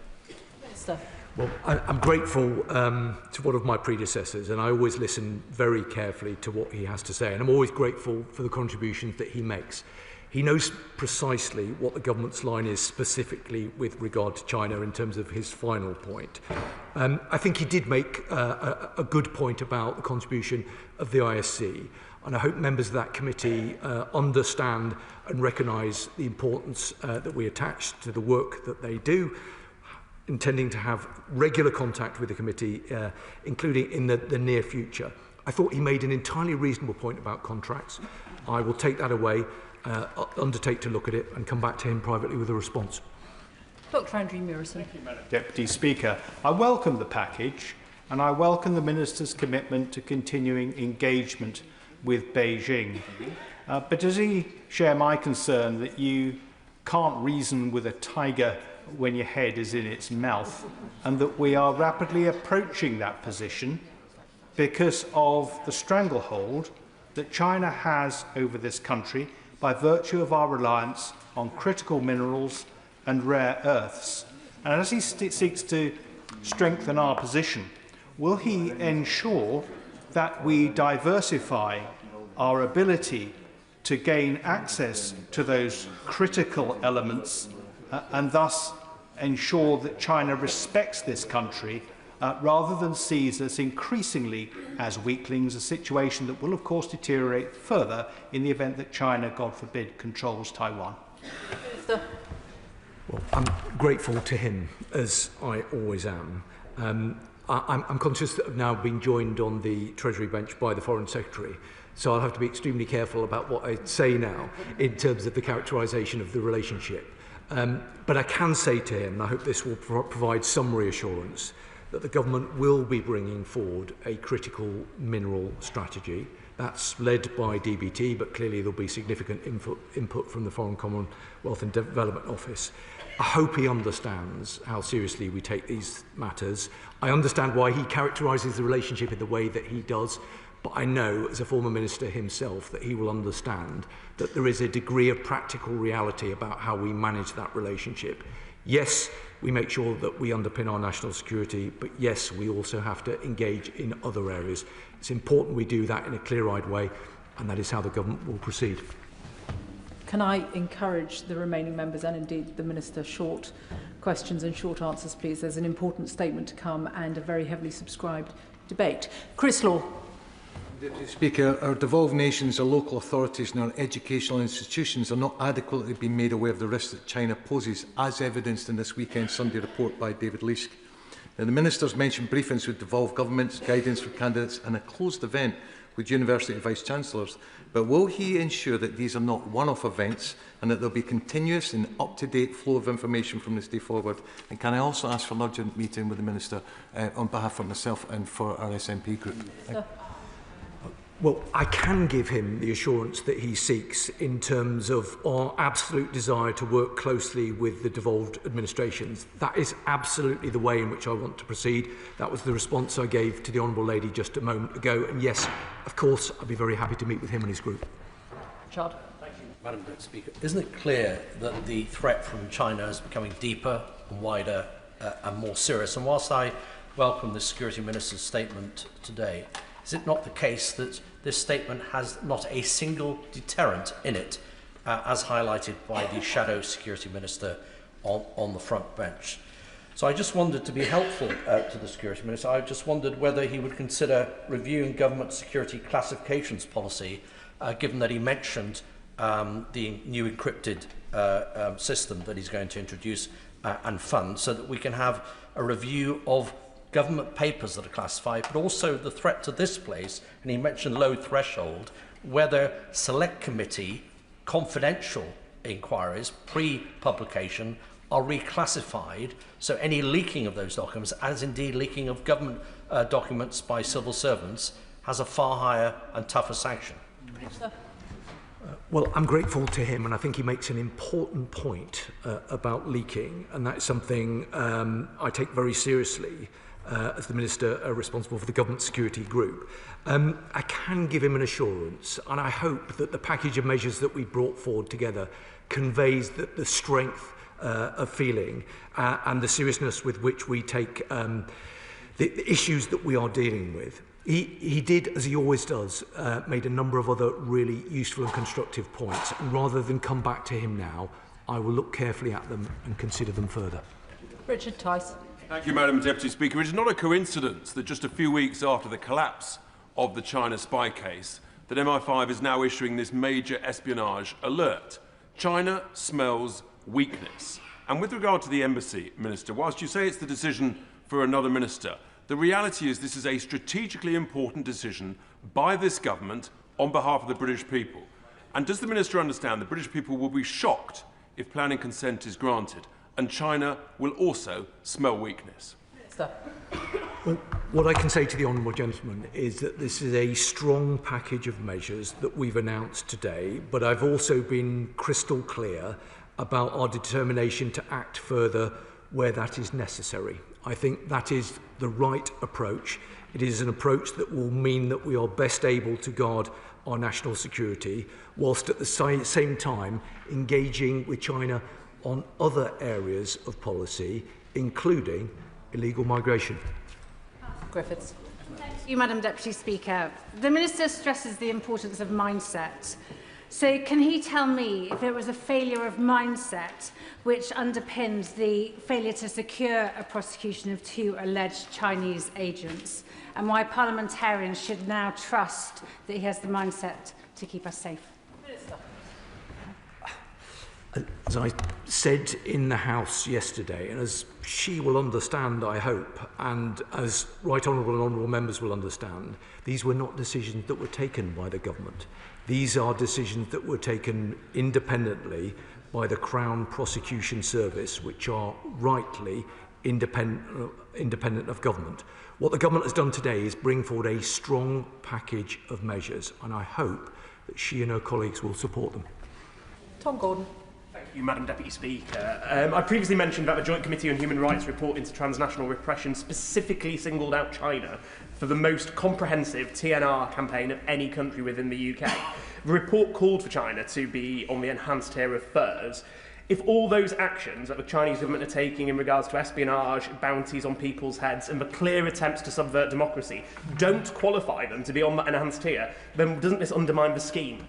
Minister. Well, I'm grateful to one of my predecessors, and I always listen very carefully to what he has to say, and I'm always grateful for the contributions that he makes. He knows precisely what the government's line is specifically with regard to China in terms of his final point. I think he did make a good point about the contribution of the ISC, and I hope members of that committee understand and recognise the importance that we attach to the work that they do, intending to have regular contact with the committee, including in the near future. I thought he made an entirely reasonable point about contracts. I will take that away, undertake to look at it, and come back to him privately with a response. Dr. Andrew Murison. Thank you, Madam Deputy Speaker. I welcome the package, and I welcome the Minister's commitment to continuing engagement with Beijing. But does he share my concern that you can't reason with a tiger when your head is in its mouth, and that we are rapidly approaching that position because of the stranglehold that China has over this country by virtue of our reliance on critical minerals and rare earths? And as he seeks to strengthen our position, will he ensure that we diversify our ability to gain access to those critical elements and thus ensure that China respects this country rather than sees us increasingly as weaklings, a situation that will of course deteriorate further in the event that China, God forbid, controls Taiwan? Well, Well, I'm grateful to him, as I always am. I'm conscious that I've now been joined on the Treasury bench by the Foreign Secretary, so I'll have to be extremely careful about what I say now in terms of the characterisation of the relationship. But I can say to him, and I hope this will provide some reassurance, that the government will be bringing forward a critical mineral strategy. That's led by DBT, but clearly there'll be significant input from the Foreign Commonwealth and Development Office. I hope he understands how seriously we take these matters. I understand why he characterises the relationship in the way that he does, but I know, as a former minister himself, that he will understand that there is a degree of practical reality about how we manage that relationship. Yes, we make sure that we underpin our national security, but yes, we also have to engage in other areas. It's important we do that in a clear-eyed way, and that is how the government will proceed. Can I encourage the remaining members and indeed the Minister short questions and short answers, please? There's an important statement to come and a very heavily subscribed debate. Chris Law. Deputy Speaker, our devolved nations, our local authorities and our educational institutions are not adequately being made aware of the risks that China poses, as evidenced in this weekend Sunday report by David Leask. Now, the Ministers mentioned briefings with devolved governments, guidance for candidates and a closed event with University Vice-Chancellors, but will he ensure that these are not one-off events and that there will be continuous and up-to-date flow of information from this day forward? And can I also ask for an urgent meeting with the Minister on behalf of myself and for our SNP group? Well, I can give him the assurance that he seeks in terms of our absolute desire to work closely with the devolved administrations. That is absolutely the way in which I want to proceed. That was the response I gave to the Honourable Lady just a moment ago. And yes, of course, I'd be very happy to meet with him and his group. Chad. Thank you, Madam Deputy Speaker. Isn't it clear that the threat from China is becoming deeper and wider and more serious? And whilst I welcome the Security Minister's statement today, is it not the case that this statement has not a single deterrent in it, as highlighted by the Shadow Security Minister on the front bench? So I just wondered, to be helpful to the Security Minister, I just wondered whether he would consider reviewing government security classifications policy, given that he mentioned the new encrypted system that he's going to introduce and fund, so that we can have a review of government papers that are classified, but also the threat to this place, and he mentioned low threshold, whether select committee confidential inquiries pre-publication are reclassified, so any leaking of those documents, as indeed leaking of government documents by civil servants, has a far higher and tougher sanction. Well, I'm grateful to him, and I think he makes an important point about leaking, and that's something I take very seriously as the Minister responsible for the Government Security Group. I can give him an assurance, and I hope that the package of measures that we brought forward together conveys the strength of feeling and the seriousness with which we take the issues that we are dealing with. He did, as he always does, made a number of other really useful and constructive points, and rather than come back to him now, I will look carefully at them and consider them further. Richard Tice. Thank you, Madam Deputy Speaker. It is not a coincidence that just a few weeks after the collapse of the China spy case, that MI5 is now issuing this major espionage alert. China smells weakness. And with regard to the embassy, Minister, whilst you say it's the decision for another minister, the reality is this is a strategically important decision by this government on behalf of the British people. And does the Minister understand the British people will be shocked if planning consent is granted, and China will also smell weakness? Well, what I can say to the honourable gentleman is that this is a strong package of measures that we've announced today, but I've also been crystal clear about our determination to act further where that is necessary. I think that is the right approach. It is an approach that will mean that we are best able to guard our national security, whilst at the same time engaging with China on other areas of policy, including illegal migration. Griffiths. Thank you, Madam Deputy Speaker. The Minister stresses the importance of mindset. So can he tell me if it was a failure of mindset which underpinned the failure to secure a prosecution of 2 alleged Chinese agents, and why parliamentarians should now trust that he has the mindset to keep us safe? As I said in the House yesterday, and as she will understand, I hope, and as Right Honourable and Honourable Members will understand, these were not decisions that were taken by the government. These are decisions that were taken independently by the Crown Prosecution Service, which are rightly independent of government. What the government has done today is bring forward a strong package of measures, and I hope that she and her colleagues will support them. Tom Gordon. Thank you, Madam Deputy Speaker. I previously mentioned that the Joint Committee on Human Rights report into transnational repression specifically singled out China for the most comprehensive TNR campaign of any country within the UK. The report called for China to be on the enhanced tier of furs. If all those actions that the Chinese government are taking in regards to espionage, bounties on people's heads, and the clear attempts to subvert democracy don't qualify them to be on that enhanced tier, then doesn't this undermine the scheme?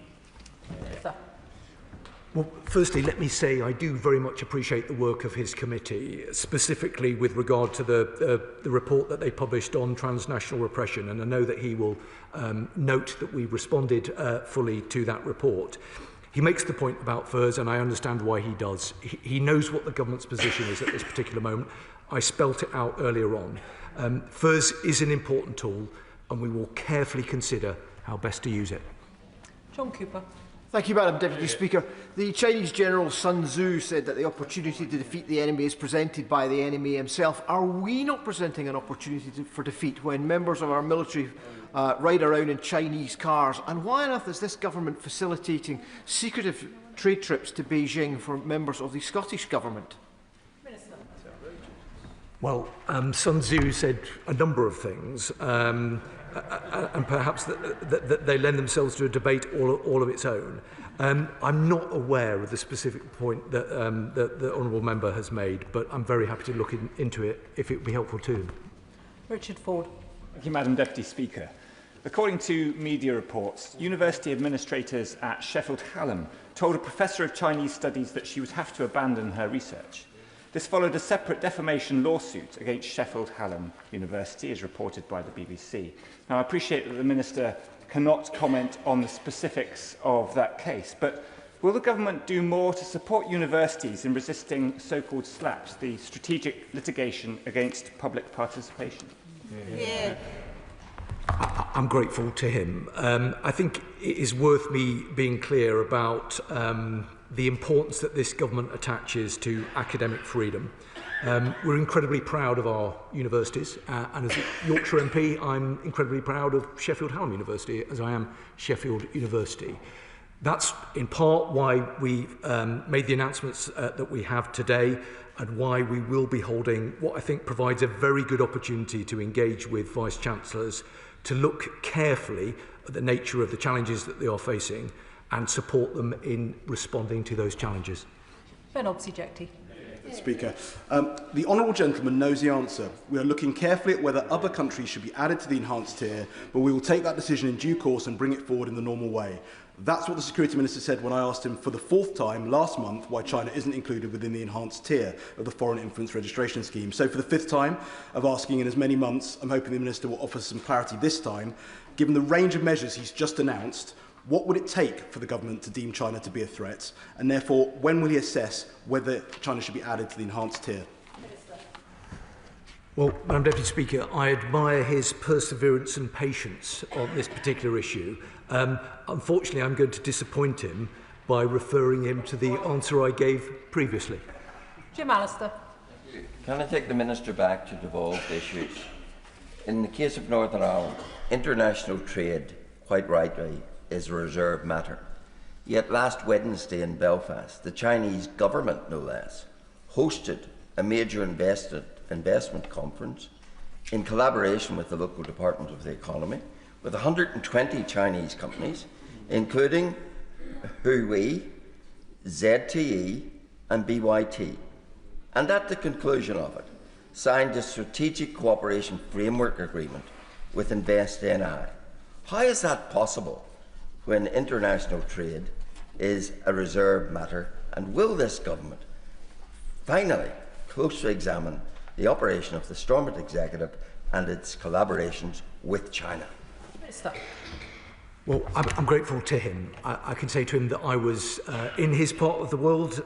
Well, firstly, let me say I do very much appreciate the work of his committee, specifically with regard to the report that they published on transnational repression, and I know that he will note that we responded fully to that report. He makes the point about furs, and I understand why he does. He knows what the government's position is at this particular moment. I spelt it out earlier on. Furs is an important tool, and we will carefully consider how best to use it. John Cooper. Thank you, Madam Deputy Speaker. The Chinese General Sun Tzu said that the opportunity to defeat the enemy is presented by the enemy himself. Are we not presenting an opportunity for defeat when members of our military ride around in Chinese cars? And why on earth is this government facilitating secretive trade trips to Beijing for members of the Scottish Government? Well, Sun Tzu said a number of things, and perhaps that they lend themselves to a debate all of its own. I'm not aware of the specific point that the Honourable Member has made, but I'm very happy to look into it if it would be helpful to him. Richard Ford. Thank you, Madam Deputy Speaker. According to media reports, university administrators at Sheffield Hallam told a professor of Chinese studies that she would have to abandon her research. This followed a separate defamation lawsuit against Sheffield Hallam University, as reported by the BBC. Now, I appreciate that the Minister cannot comment on the specifics of that case, but will the government do more to support universities in resisting so-called SLAPs, the strategic litigation against public participation? Yeah. I'm grateful to him. I think it is worth me being clear about the importance that this government attaches to academic freedom. We're incredibly proud of our universities, and as a Yorkshire MP, I'm incredibly proud of Sheffield Hallam University, as I am Sheffield University. That's in part why we made the announcements that we have today, and why we will be holding what I think provides a very good opportunity to engage with Vice-Chancellors to look carefully at the nature of the challenges that they are facing and support them in responding to those challenges. Ben Obsi-Jekti. Speaker. The Honourable Gentleman knows the answer. We are looking carefully at whether other countries should be added to the enhanced tier, but we will take that decision in due course and bring it forward in the normal way. That's what the Security Minister said when I asked him for the 4th time last month why China isn't included within the enhanced tier of the Foreign Influence Registration Scheme. So for the 5th time of asking in as many months, I'm hoping the Minister will offer some clarity this time. Given the range of measures he's just announced, what would it take for the government to deem China to be a threat? And therefore, when will he assess whether China should be added to the enhanced tier? Well, Madam Deputy Speaker, I admire his perseverance and patience on this particular issue. Unfortunately, I'm going to disappoint him by referring him to the answer I gave previously. Jim Allister. Can I take the Minister back to devolved issues? In the case of Northern Ireland, international trade, quite rightly, is a reserved matter. Yet last Wednesday in Belfast, the Chinese government, no less, hosted a major investment conference in collaboration with the local Department of the Economy, with 120 Chinese companies, including Huawei, ZTE and BYT. And at the conclusion of it, signed a strategic cooperation framework agreement with InvestNI. How is that possible when international trade is a reserved matter? And will this government finally closely examine the operation of the Stormont Executive and its collaborations with China? Minister. Well, I'm grateful to him. I can say to him that I was in his part of the world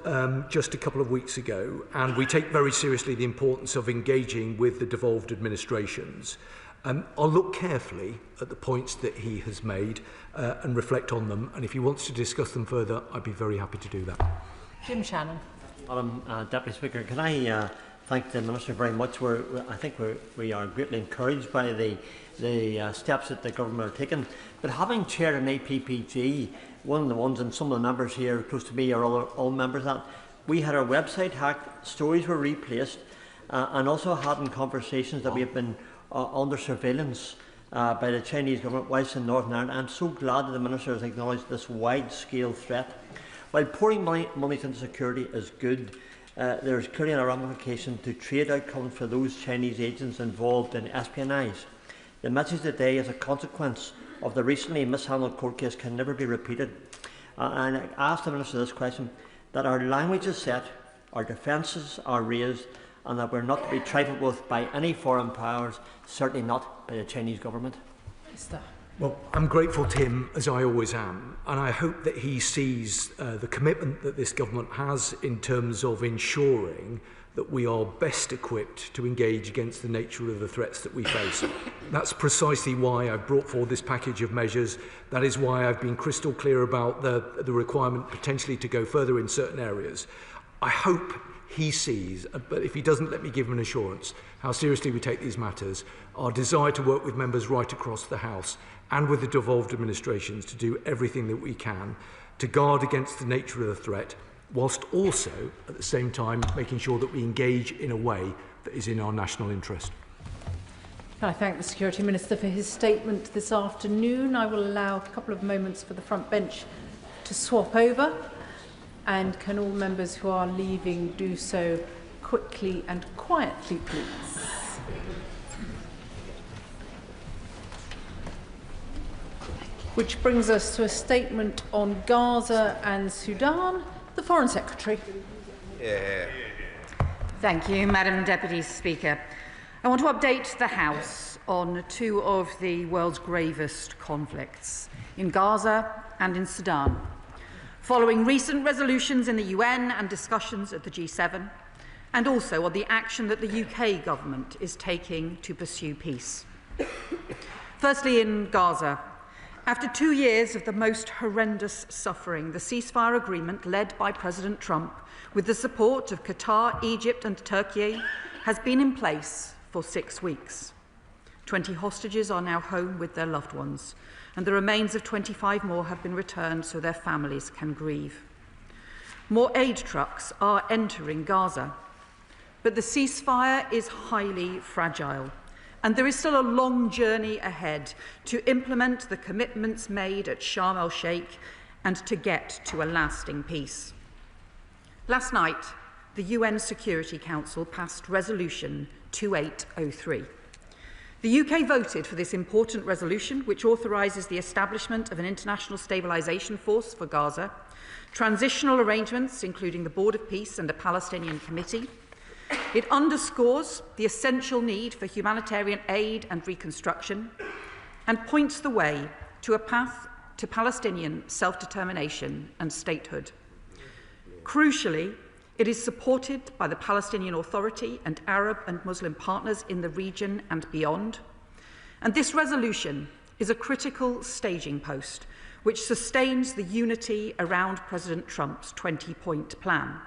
just a couple of weeks ago, and we take very seriously the importance of engaging with the devolved administrations. I'll look carefully at the points that he has made and reflect on them, and if he wants to discuss them further, I'd be very happy to do that. Jim Shannon. Madam Deputy Speaker, can I thank the Minister very much. I think we are greatly encouraged by the steps that the government are taking. But having chaired an APPG, one of the ones, and some of the members here close to me are all members of that, we had our website hacked, stories were replaced, and also having conversations that we have been under surveillance by the Chinese government whilst in Northern Ireland. I'm so glad that the Minister has acknowledged this wide-scale threat. While pouring money into security is good, there is clearly a ramification to trade outcomes for those Chinese agents involved in espionage. The message today, as a consequence of the recently mishandled court case, can never be repeated. And I ask the Minister this question, that our language is set, our defences are raised, and that we're not to be trifled with by any foreign powers, certainly not by the Chinese government. Well, I'm grateful to him, as I always am, and I hope that he sees the commitment that this government has in terms of ensuring that we are best equipped to engage against the nature of the threats that we face. That's precisely why I've brought forward this package of measures. That is why I've been crystal clear about the requirement potentially to go further in certain areas. I hope he sees, but if he doesn't, let me give him an assurance, how seriously we take these matters, our desire to work with members right across the House and with the devolved administrations to do everything that we can to guard against the nature of the threat, whilst also, at the same time, making sure that we engage in a way that is in our national interest. Can I thank the Security Minister for his statement this afternoon? I will allow a couple of moments for the front bench to swap over. And can all members who are leaving do so quickly and quietly, please? Which brings us to a statement on Gaza and Sudan. The Foreign Secretary. Thank you, Madam Deputy Speaker. I want to update the House on two of the world's gravest conflicts, in Gaza and in Sudan, following recent resolutions in the UN and discussions at the G7, and also on the action that the UK government is taking to pursue peace. Firstly, in Gaza, after 2 years of the most horrendous suffering, the ceasefire agreement led by President Trump, with the support of Qatar, Egypt and Turkey, has been in place for 6 weeks. 20 hostages are now home with their loved ones, and the remains of 25 more have been returned so their families can grieve. More aid trucks are entering Gaza, but the ceasefire is highly fragile, and there is still a long journey ahead to implement the commitments made at Sharm el-Sheikh and to get to a lasting peace. Last night, the UN Security Council passed Resolution 2803. The UK voted for this important resolution, which authorises the establishment of an international stabilisation force for Gaza, transitional arrangements, including the Board of Peace and a Palestinian committee. It underscores the essential need for humanitarian aid and reconstruction and points the way to a path to Palestinian self-determination and statehood. Crucially, it is supported by the Palestinian Authority and Arab and Muslim partners in the region and beyond. And this resolution is a critical staging post which sustains the unity around President Trump's 20-point plan.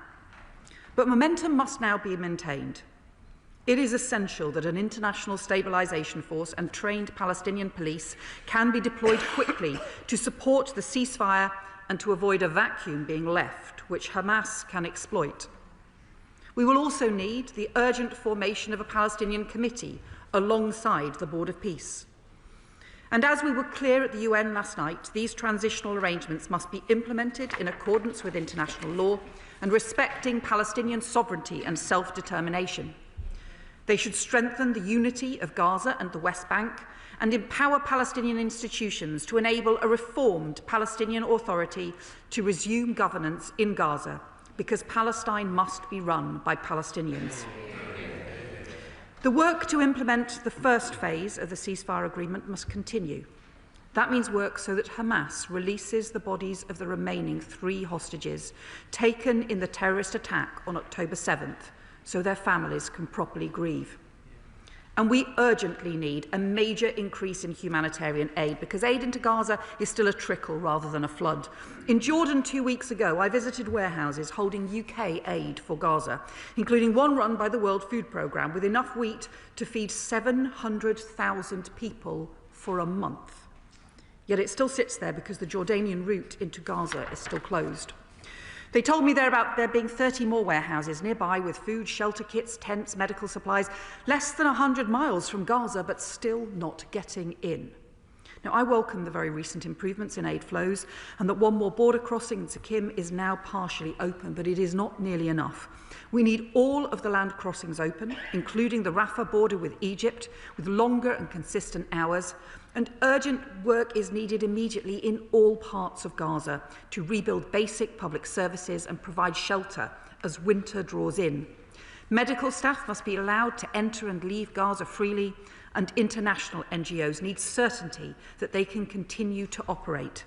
But momentum must now be maintained. It is essential that an international stabilisation force and trained Palestinian police can be deployed quickly to support the ceasefire and to avoid a vacuum being left, which Hamas can exploit. We will also need the urgent formation of a Palestinian committee alongside the Board of Peace. And as we were clear at the UN last night, these transitional arrangements must be implemented in accordance with international law and respecting Palestinian sovereignty and self-determination. They should strengthen the unity of Gaza and the West Bank and empower Palestinian institutions to enable a reformed Palestinian Authority to resume governance in Gaza, because Palestine must be run by Palestinians. The work to implement the first phase of the ceasefire agreement must continue. That means work so that Hamas releases the bodies of the remaining 3 hostages taken in the terrorist attack on October 7th, so their families can properly grieve. And we urgently need a major increase in humanitarian aid, because aid into Gaza is still a trickle rather than a flood. In Jordan 2 weeks ago, I visited warehouses holding UK aid for Gaza, including one run by the World Food Programme, with enough wheat to feed 700,000 people for a month. Yet it still sits there because the Jordanian route into Gaza is still closed. They told me there being 30 more warehouses nearby with food, shelter kits, tents, medical supplies, less than 100 miles from Gaza, but still not getting in. Now, I welcome the very recent improvements in aid flows and that one more border crossing in Sikkim is now partially open, but it is not nearly enough. We need all of the land crossings open, including the Rafah border with Egypt, with longer and consistent hours. And urgent work is needed immediately in all parts of Gaza to rebuild basic public services and provide shelter as winter draws in. Medical staff must be allowed to enter and leave Gaza freely, and international NGOs need certainty that they can continue to operate.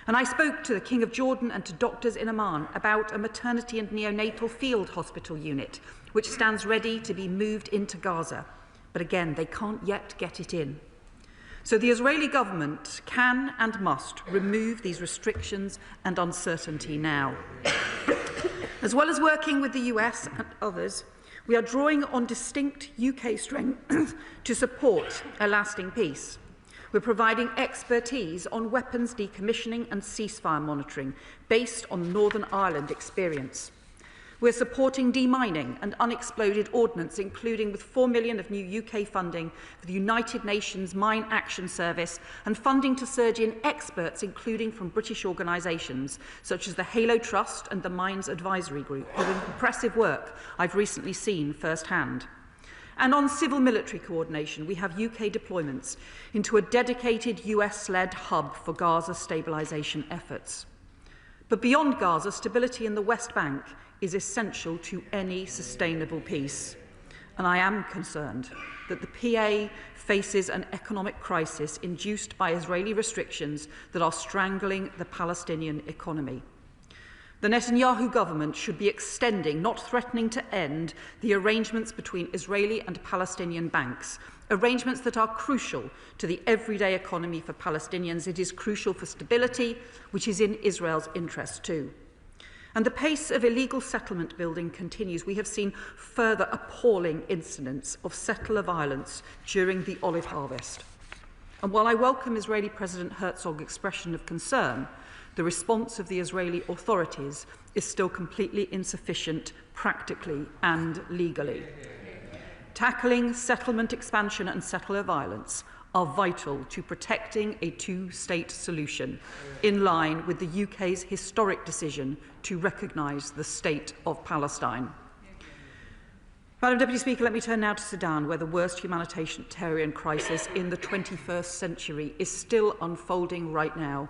And I spoke to the King of Jordan and to doctors in Amman about a maternity and neonatal field hospital unit, which stands ready to be moved into Gaza. But again, they can't yet get it in. So the Israeli government can and must remove these restrictions and uncertainty now. As well as working with the US and others, we are drawing on distinct UK strength to support a lasting peace. We're providing expertise on weapons decommissioning and ceasefire monitoring based on Northern Ireland experience. We're supporting demining and unexploded ordnance, including with £4 million of new UK funding for the United Nations Mine Action Service and funding to surge in experts, including from British organisations such as the Halo Trust and the Mines Advisory Group, doing impressive work I've recently seen firsthand. And on civil-military coordination, we have UK deployments into a dedicated US-led hub for Gaza stabilisation efforts. But beyond Gaza, stability in the West Bank is essential to any sustainable peace. And I am concerned that the PA faces an economic crisis induced by Israeli restrictions that are strangling the Palestinian economy. The Netanyahu government should be extending, not threatening to end, the arrangements between Israeli and Palestinian banks, arrangements that are crucial to the everyday economy for Palestinians. It is crucial for stability, which is in Israel's interest too. And the pace of illegal settlement building continues. We have seen further appalling incidents of settler violence during the olive harvest. And while I welcome Israeli President Herzog's expression of concern, the response of the Israeli authorities is still completely insufficient practically and legally. Tackling settlement expansion and settler violence are vital to protecting a two-state solution, in line with the UK's historic decision to recognise the State of Palestine. Madam Deputy Speaker, let me turn now to Sudan, where the worst humanitarian crisis in the 21st century is still unfolding right now.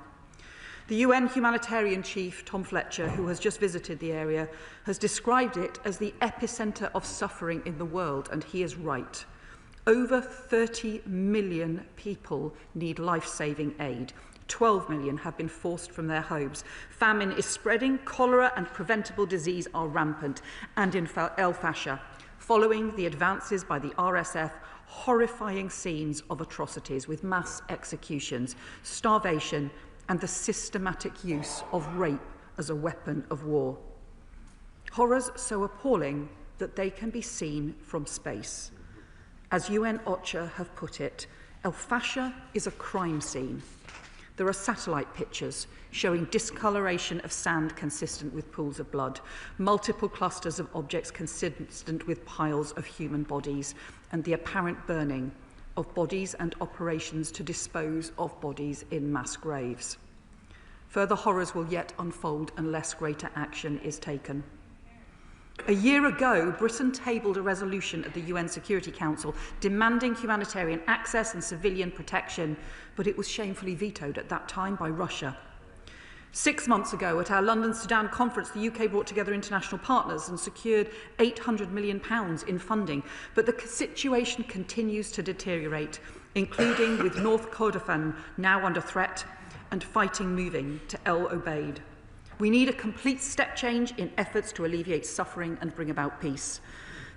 The UN humanitarian chief, Tom Fletcher, who has just visited the area, has described it as the epicentre of suffering in the world, and he is right. Over 30 million people need life-saving aid. 12 million have been forced from their homes. Famine is spreading, cholera and preventable disease are rampant, and in El Fasher, following the advances by the RSF, horrifying scenes of atrocities with mass executions, starvation, and the systematic use of rape as a weapon of war. Horrors so appalling that they can be seen from space. As UN OCHA have put it, El Fasher is a crime scene. There are satellite pictures showing discoloration of sand consistent with pools of blood, multiple clusters of objects consistent with piles of human bodies, and the apparent burning of bodies and operations to dispose of bodies in mass graves. Further horrors will yet unfold unless greater action is taken. A year ago, Britain tabled a resolution at the UN Security Council demanding humanitarian access and civilian protection, but it was shamefully vetoed at that time by Russia. 6 months ago, at our London Sudan conference, the UK brought together international partners and secured £800 million in funding. But the situation continues to deteriorate, including with North Kordofan now under threat and fighting moving to El Obeid. We need a complete step change in efforts to alleviate suffering and bring about peace.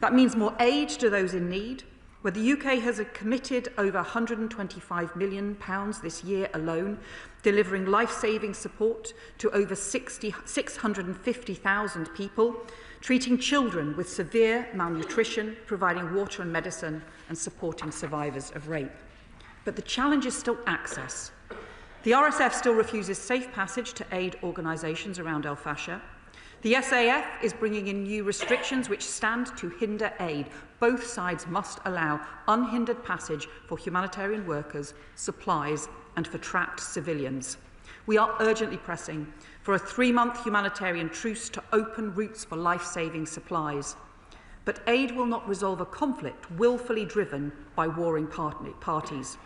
That means more aid to those in need, where the UK has committed over £125 million this year alone, delivering life-saving support to over 650,000 people, treating children with severe malnutrition, providing water and medicine, and supporting survivors of rape. But the challenge is still access. The RSF still refuses safe passage to aid organisations around El Fasher. The SAF is bringing in new restrictions which stand to hinder aid. Both sides must allow unhindered passage for humanitarian workers, supplies, and for trapped civilians. We are urgently pressing for a 3-month humanitarian truce to open routes for life-saving supplies. But aid will not resolve a conflict willfully driven by warring parties.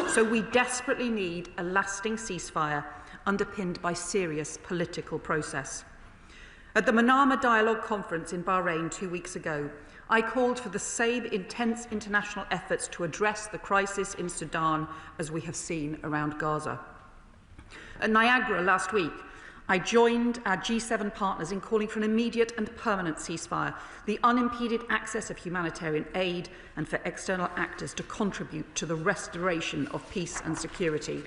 So we desperately need a lasting ceasefire underpinned by serious political process. At the Manama Dialogue Conference in Bahrain 2 weeks ago, I called for the same intense international efforts to address the crisis in Sudan as we have seen around Gaza. At Niagara last week, I joined our G7 partners in calling for an immediate and permanent ceasefire, the unimpeded access of humanitarian aid, and for external actors to contribute to the restoration of peace and security.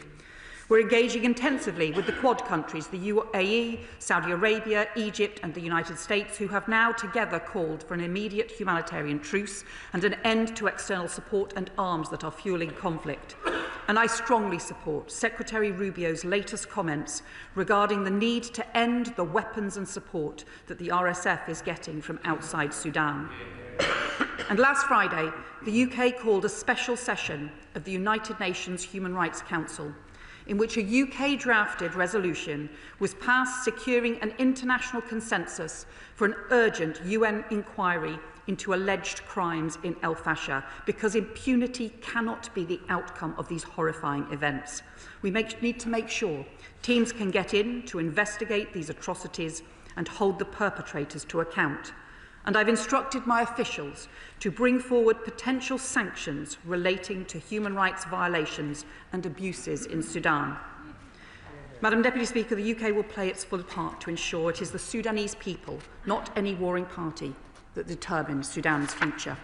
We're engaging intensively with the Quad countries, the UAE, Saudi Arabia, Egypt and the United States, who have now together called for an immediate humanitarian truce and an end to external support and arms that are fuelling conflict. And I strongly support Secretary Rubio's latest comments regarding the need to end the weapons and support that the RSF is getting from outside Sudan. And last Friday, the UK called a special session of the United Nations Human Rights Council, in which a UK-drafted resolution was passed securing an international consensus for an urgent UN inquiry into alleged crimes in El Fasher, because impunity cannot be the outcome of these horrifying events. We need to make sure teams can get in to investigate these atrocities and hold the perpetrators to account. And I've instructed my officials to bring forward potential sanctions relating to human rights violations and abuses in Sudan. Madam Deputy Speaker, the UK will play its full part to ensure it is the Sudanese people, not any warring party, that determines Sudan's future.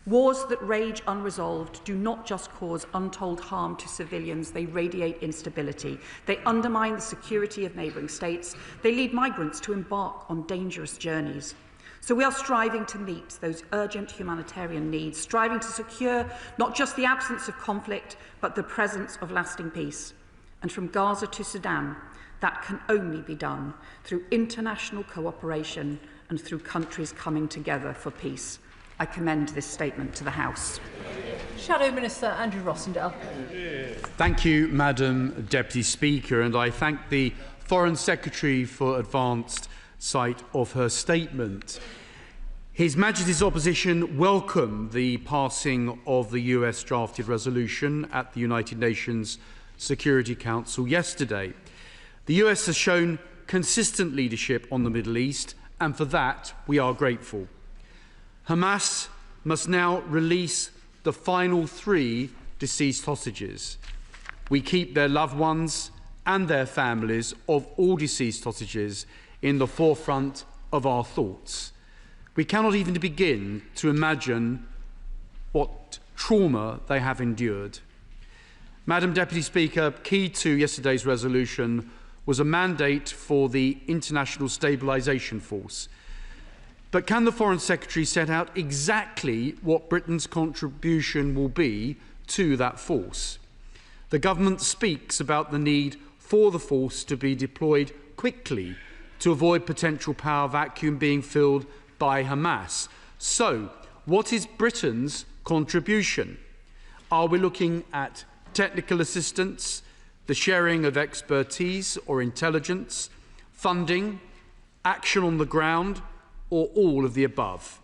Wars that rage unresolved do not just cause untold harm to civilians, they radiate instability. They undermine the security of neighbouring states. They lead migrants to embark on dangerous journeys. So we are striving to meet those urgent humanitarian needs, striving to secure not just the absence of conflict, but the presence of lasting peace. And from Gaza to Sudan, that can only be done through international cooperation and through countries coming together for peace. I commend this statement to the House. Shadow Minister Andrew Rossendale. Thank you, Madam Deputy Speaker, and I thank the Foreign Secretary for advanced sight of her statement. His Majesty's opposition welcomed the passing of the US drafted resolution at the United Nations Security Council yesterday. The US has shown consistent leadership on the Middle East, and for that we are grateful. Hamas must now release the final 3 deceased hostages. We keep their loved ones and their families of all deceased hostages in the forefront of our thoughts. We cannot even begin to imagine what trauma they have endured. Madam Deputy Speaker, key to yesterday's resolution was a mandate for the International Stabilisation Force. But can the Foreign Secretary set out exactly what Britain's contribution will be to that force? The government speaks about the need for the force to be deployed quickly to avoid potential power vacuum being filled by Hamas. So, what is Britain's contribution? Are we looking at technical assistance, the sharing of expertise or intelligence, funding, action on the ground, or all of the above?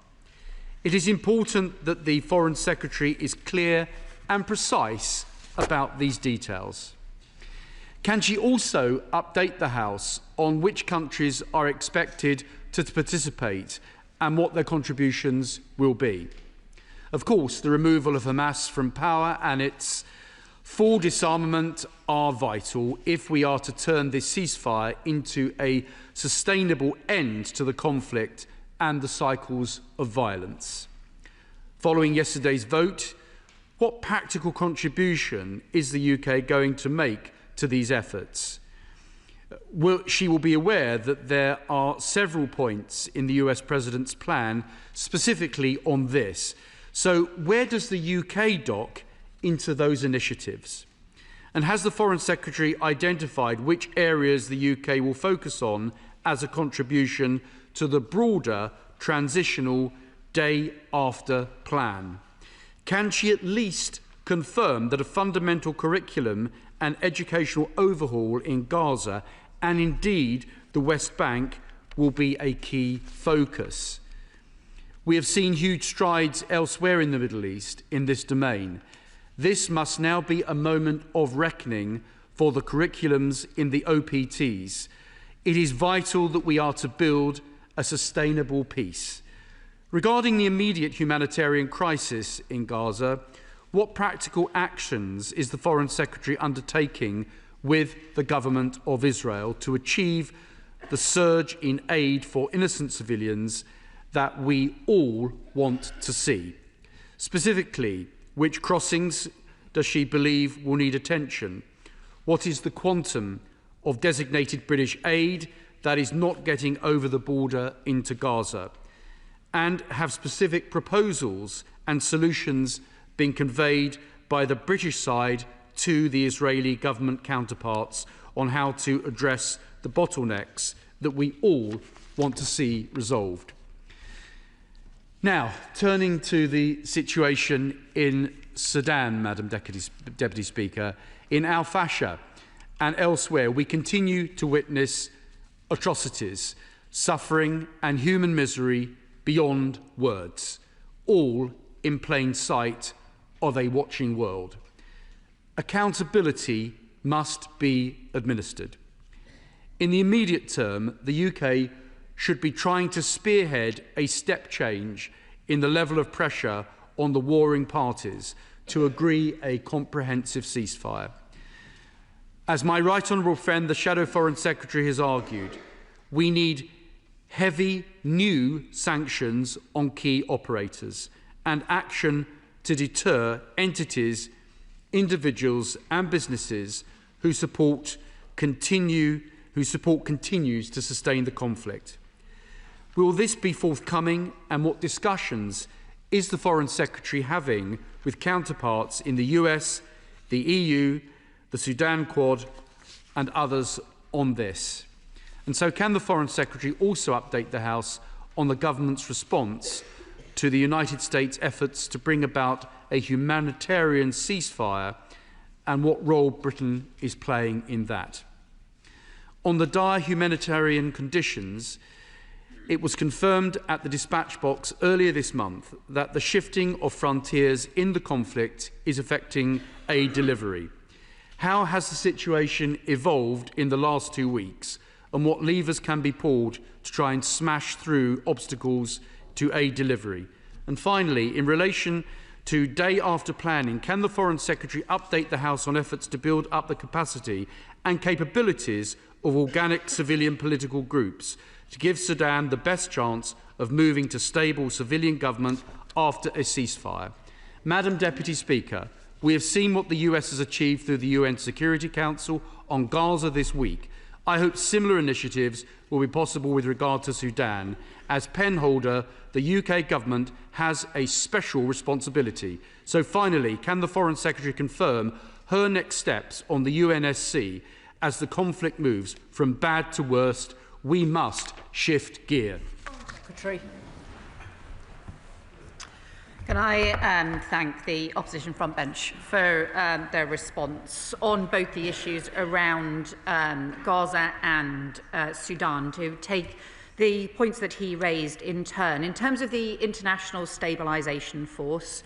It is important that the Foreign Secretary is clear and precise about these details. Can she also update the House on which countries are expected to participate and what their contributions will be? Of course, the removal of Hamas from power and its full disarmament are vital if we are to turn this ceasefire into a sustainable end to the conflict and the cycles of violence. Following yesterday's vote, what practical contribution is the UK going to make to these efforts? She will be aware that there are several points in the US President's plan specifically on this. So where does the UK dock into those initiatives? And has the Foreign Secretary identified which areas the UK will focus on as a contribution to the broader transitional day after plan? Can she at least confirm that a fundamental curriculum and educational overhaul in Gaza and indeed the West Bank will be a key focus? We have seen huge strides elsewhere in the Middle East in this domain. This must now be a moment of reckoning for the curriculums in the OPTs. It is vital that we are to build a sustainable peace. Regarding the immediate humanitarian crisis in Gaza, what practical actions is the Foreign Secretary undertaking with the government of Israel to achieve the surge in aid for innocent civilians that we all want to see? Specifically, which crossings does she believe will need attention? What is the quantum of designated British aid that is not getting over the border into Gaza? And have specific proposals and solutions been conveyed by the British side to the Israeli government counterparts on how to address the bottlenecks that we all want to see resolved? Now, turning to the situation in Sudan, Madam Deputy Speaker, in Al Fasher and elsewhere, we continue to witness atrocities, suffering and human misery beyond words, all in plain sight of a watching world. Accountability must be administered. In the immediate term, the UK should be trying to spearhead a step change in the level of pressure on the warring parties to agree a comprehensive ceasefire. As my right honourable friend, the Shadow Foreign Secretary, has argued, we need heavy new sanctions on key operators and action to deter entities, individuals and businesses whose support continues to sustain the conflict. Will this be forthcoming, and what discussions is the Foreign Secretary having with counterparts in the US, the EU, the Sudan Quad and others on this? And so can the Foreign Secretary also update the House on the government's response to the United States' efforts to bring about a humanitarian ceasefire and what role Britain is playing in that? On the dire humanitarian conditions, it was confirmed at the dispatch box earlier this month that the shifting of frontiers in the conflict is affecting aid delivery. How has the situation evolved in the last 2 weeks, and what levers can be pulled to try and smash through obstacles to aid delivery? And finally, in relation to day after planning, can the Foreign Secretary update the House on efforts to build up the capacity and capabilities of organic civilian political groups to give Sudan the best chance of moving to stable civilian government after a ceasefire? Madam Deputy Speaker, we have seen what the US has achieved through the UN Security Council on Gaza this week. I hope similar initiatives will be possible with regard to Sudan. As penholder, the UK government has a special responsibility. So finally, can the Foreign Secretary confirm her next steps on the UNSC as the conflict moves from bad to worst? We must shift gear. Secretary. Can I thank the opposition front bench for their response on both the issues around Gaza and Sudan, to take the points that he raised in turn. In terms of the International Stabilisation Force,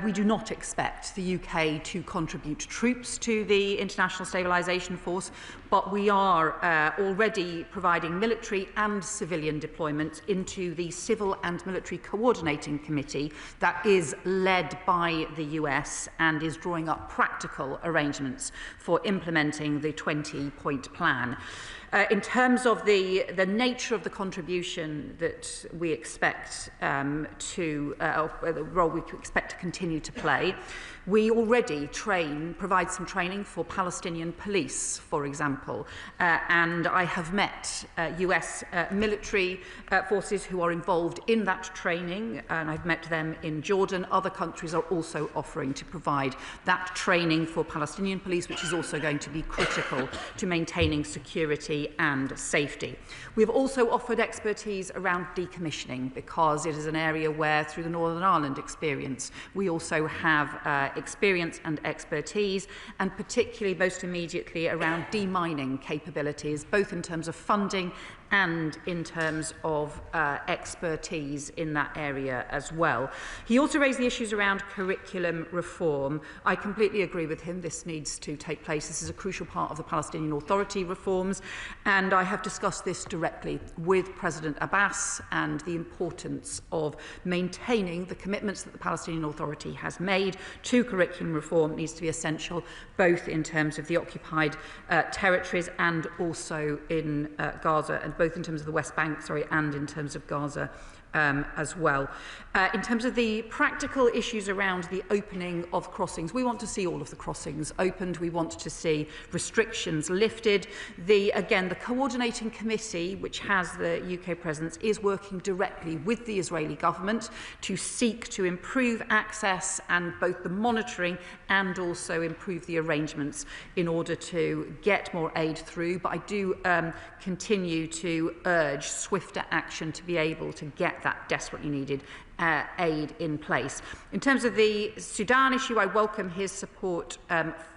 we do not expect the UK to contribute troops to the International Stabilisation Force, but we are already providing military and civilian deployment into the Civil and Military Coordinating Committee that is led by the US and is drawing up practical arrangements for implementing the 20-point plan. In terms of the nature of the contribution that we expect the role we expect to continue to play, we already provide some training for Palestinian police, for example, and I have met US military forces who are involved in that training, and I've met them in Jordan. Other countries are also offering to provide that training for Palestinian police, which is also going to be critical to maintaining security and safety. We've also offered expertise around decommissioning, because it is an area where, through the Northern Ireland experience, we also have experience and expertise, and particularly most immediately around demining capabilities, both in terms of funding and in terms of expertise in that area as well. He also raised the issues around curriculum reform. I completely agree with him. This needs to take place. This is a crucial part of the Palestinian Authority reforms, and I have discussed this directly with President Abbas, and the importance of maintaining the commitments that the Palestinian Authority has made to curriculum reform needs to be essential, both in terms of the occupied territories and also in Gaza, and both in terms of the West Bank, and in terms of Gaza as well. In terms of the practical issues around the opening of crossings, we want to see all of the crossings opened. We want to see restrictions lifted. Again, the coordinating committee, which has the UK presence, is working directly with the Israeli government to seek to improve access and both the monitoring and also improve the arrangements in order to get more aid through. But I do continue to urge swifter action to be able to get that desperately needed aid in place. In terms of the Sudan issue, I welcome his support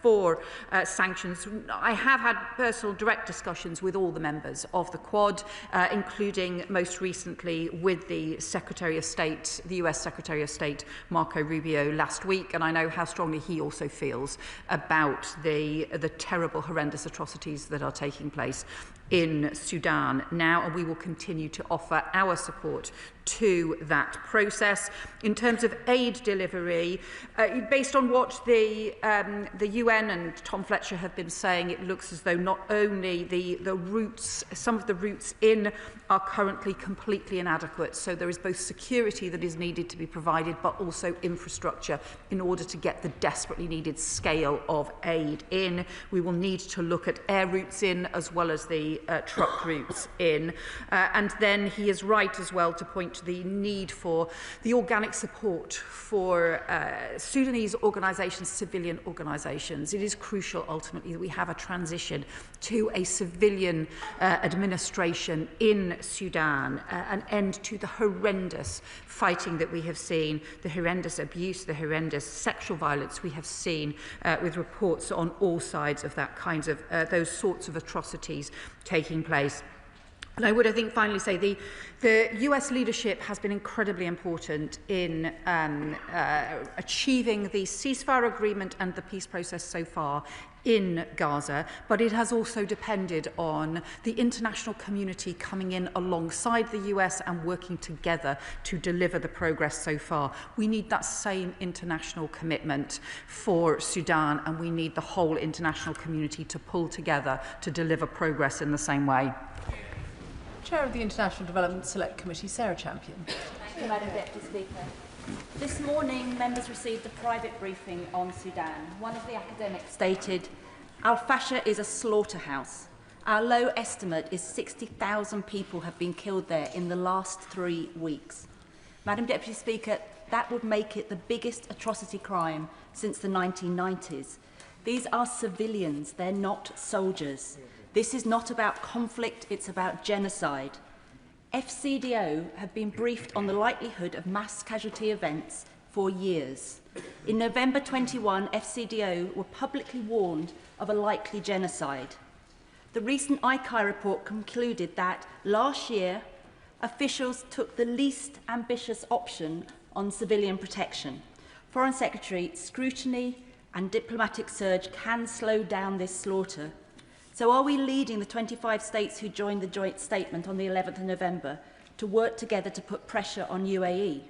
for sanctions. I have had personal direct discussions with all the members of the Quad, including most recently with the Secretary of State, the US Secretary of State, Marco Rubio, last week, and I know how strongly he also feels about the terrible, horrendous atrocities that are taking place in Sudan now, and we will continue to offer our support to that process. In terms of aid delivery, based on what the UN and Tom Fletcher have been saying, it looks as though not only the routes, some of the routes in are currently completely inadequate, so there is both security that is needed to be provided, but also infrastructure in order to get the desperately needed scale of aid in. We will need to look at air routes in as well as the truck routes in. And then he is right as well to point to the need for the organic support for Sudanese organisations, civilian organisations. It is crucial ultimately that we have a transition to a civilian administration in Sudan, an end to the horrendous fighting that we have seen, the horrendous abuse, the horrendous sexual violence we have seen, with reports on all sides of that kinds of those sorts of atrocities taking place. And I would, I think, finally say the US leadership has been incredibly important in achieving the ceasefire agreement and the peace process so far in Gaza, but it has also depended on the international community coming in alongside the US and working together to deliver the progress so far. We need that same international commitment for Sudan, and we need the whole international community to pull together to deliver progress in the same way. Chair of the International Development Select Committee, Sarah Champion. Thank you, Madam Deputy Speaker. This morning, members received a private briefing on Sudan. One of the academics stated, Al-Fasher is a slaughterhouse. Our low estimate is 60,000 people have been killed there in the last 3 weeks. Madam Deputy Speaker, that would make it the biggest atrocity crime since the 1990s. These are civilians, they're not soldiers. This is not about conflict, it's about genocide. FCDO have been briefed on the likelihood of mass casualty events for years. In November 21, FCDO were publicly warned of a likely genocide. The recent ICAI report concluded that last year, officials took the least ambitious option on civilian protection. Foreign Secretary, scrutiny and diplomatic surge can slow down this slaughter. So are we leading the 25 states who joined the joint statement on the 11th of November to work together to put pressure on UAE?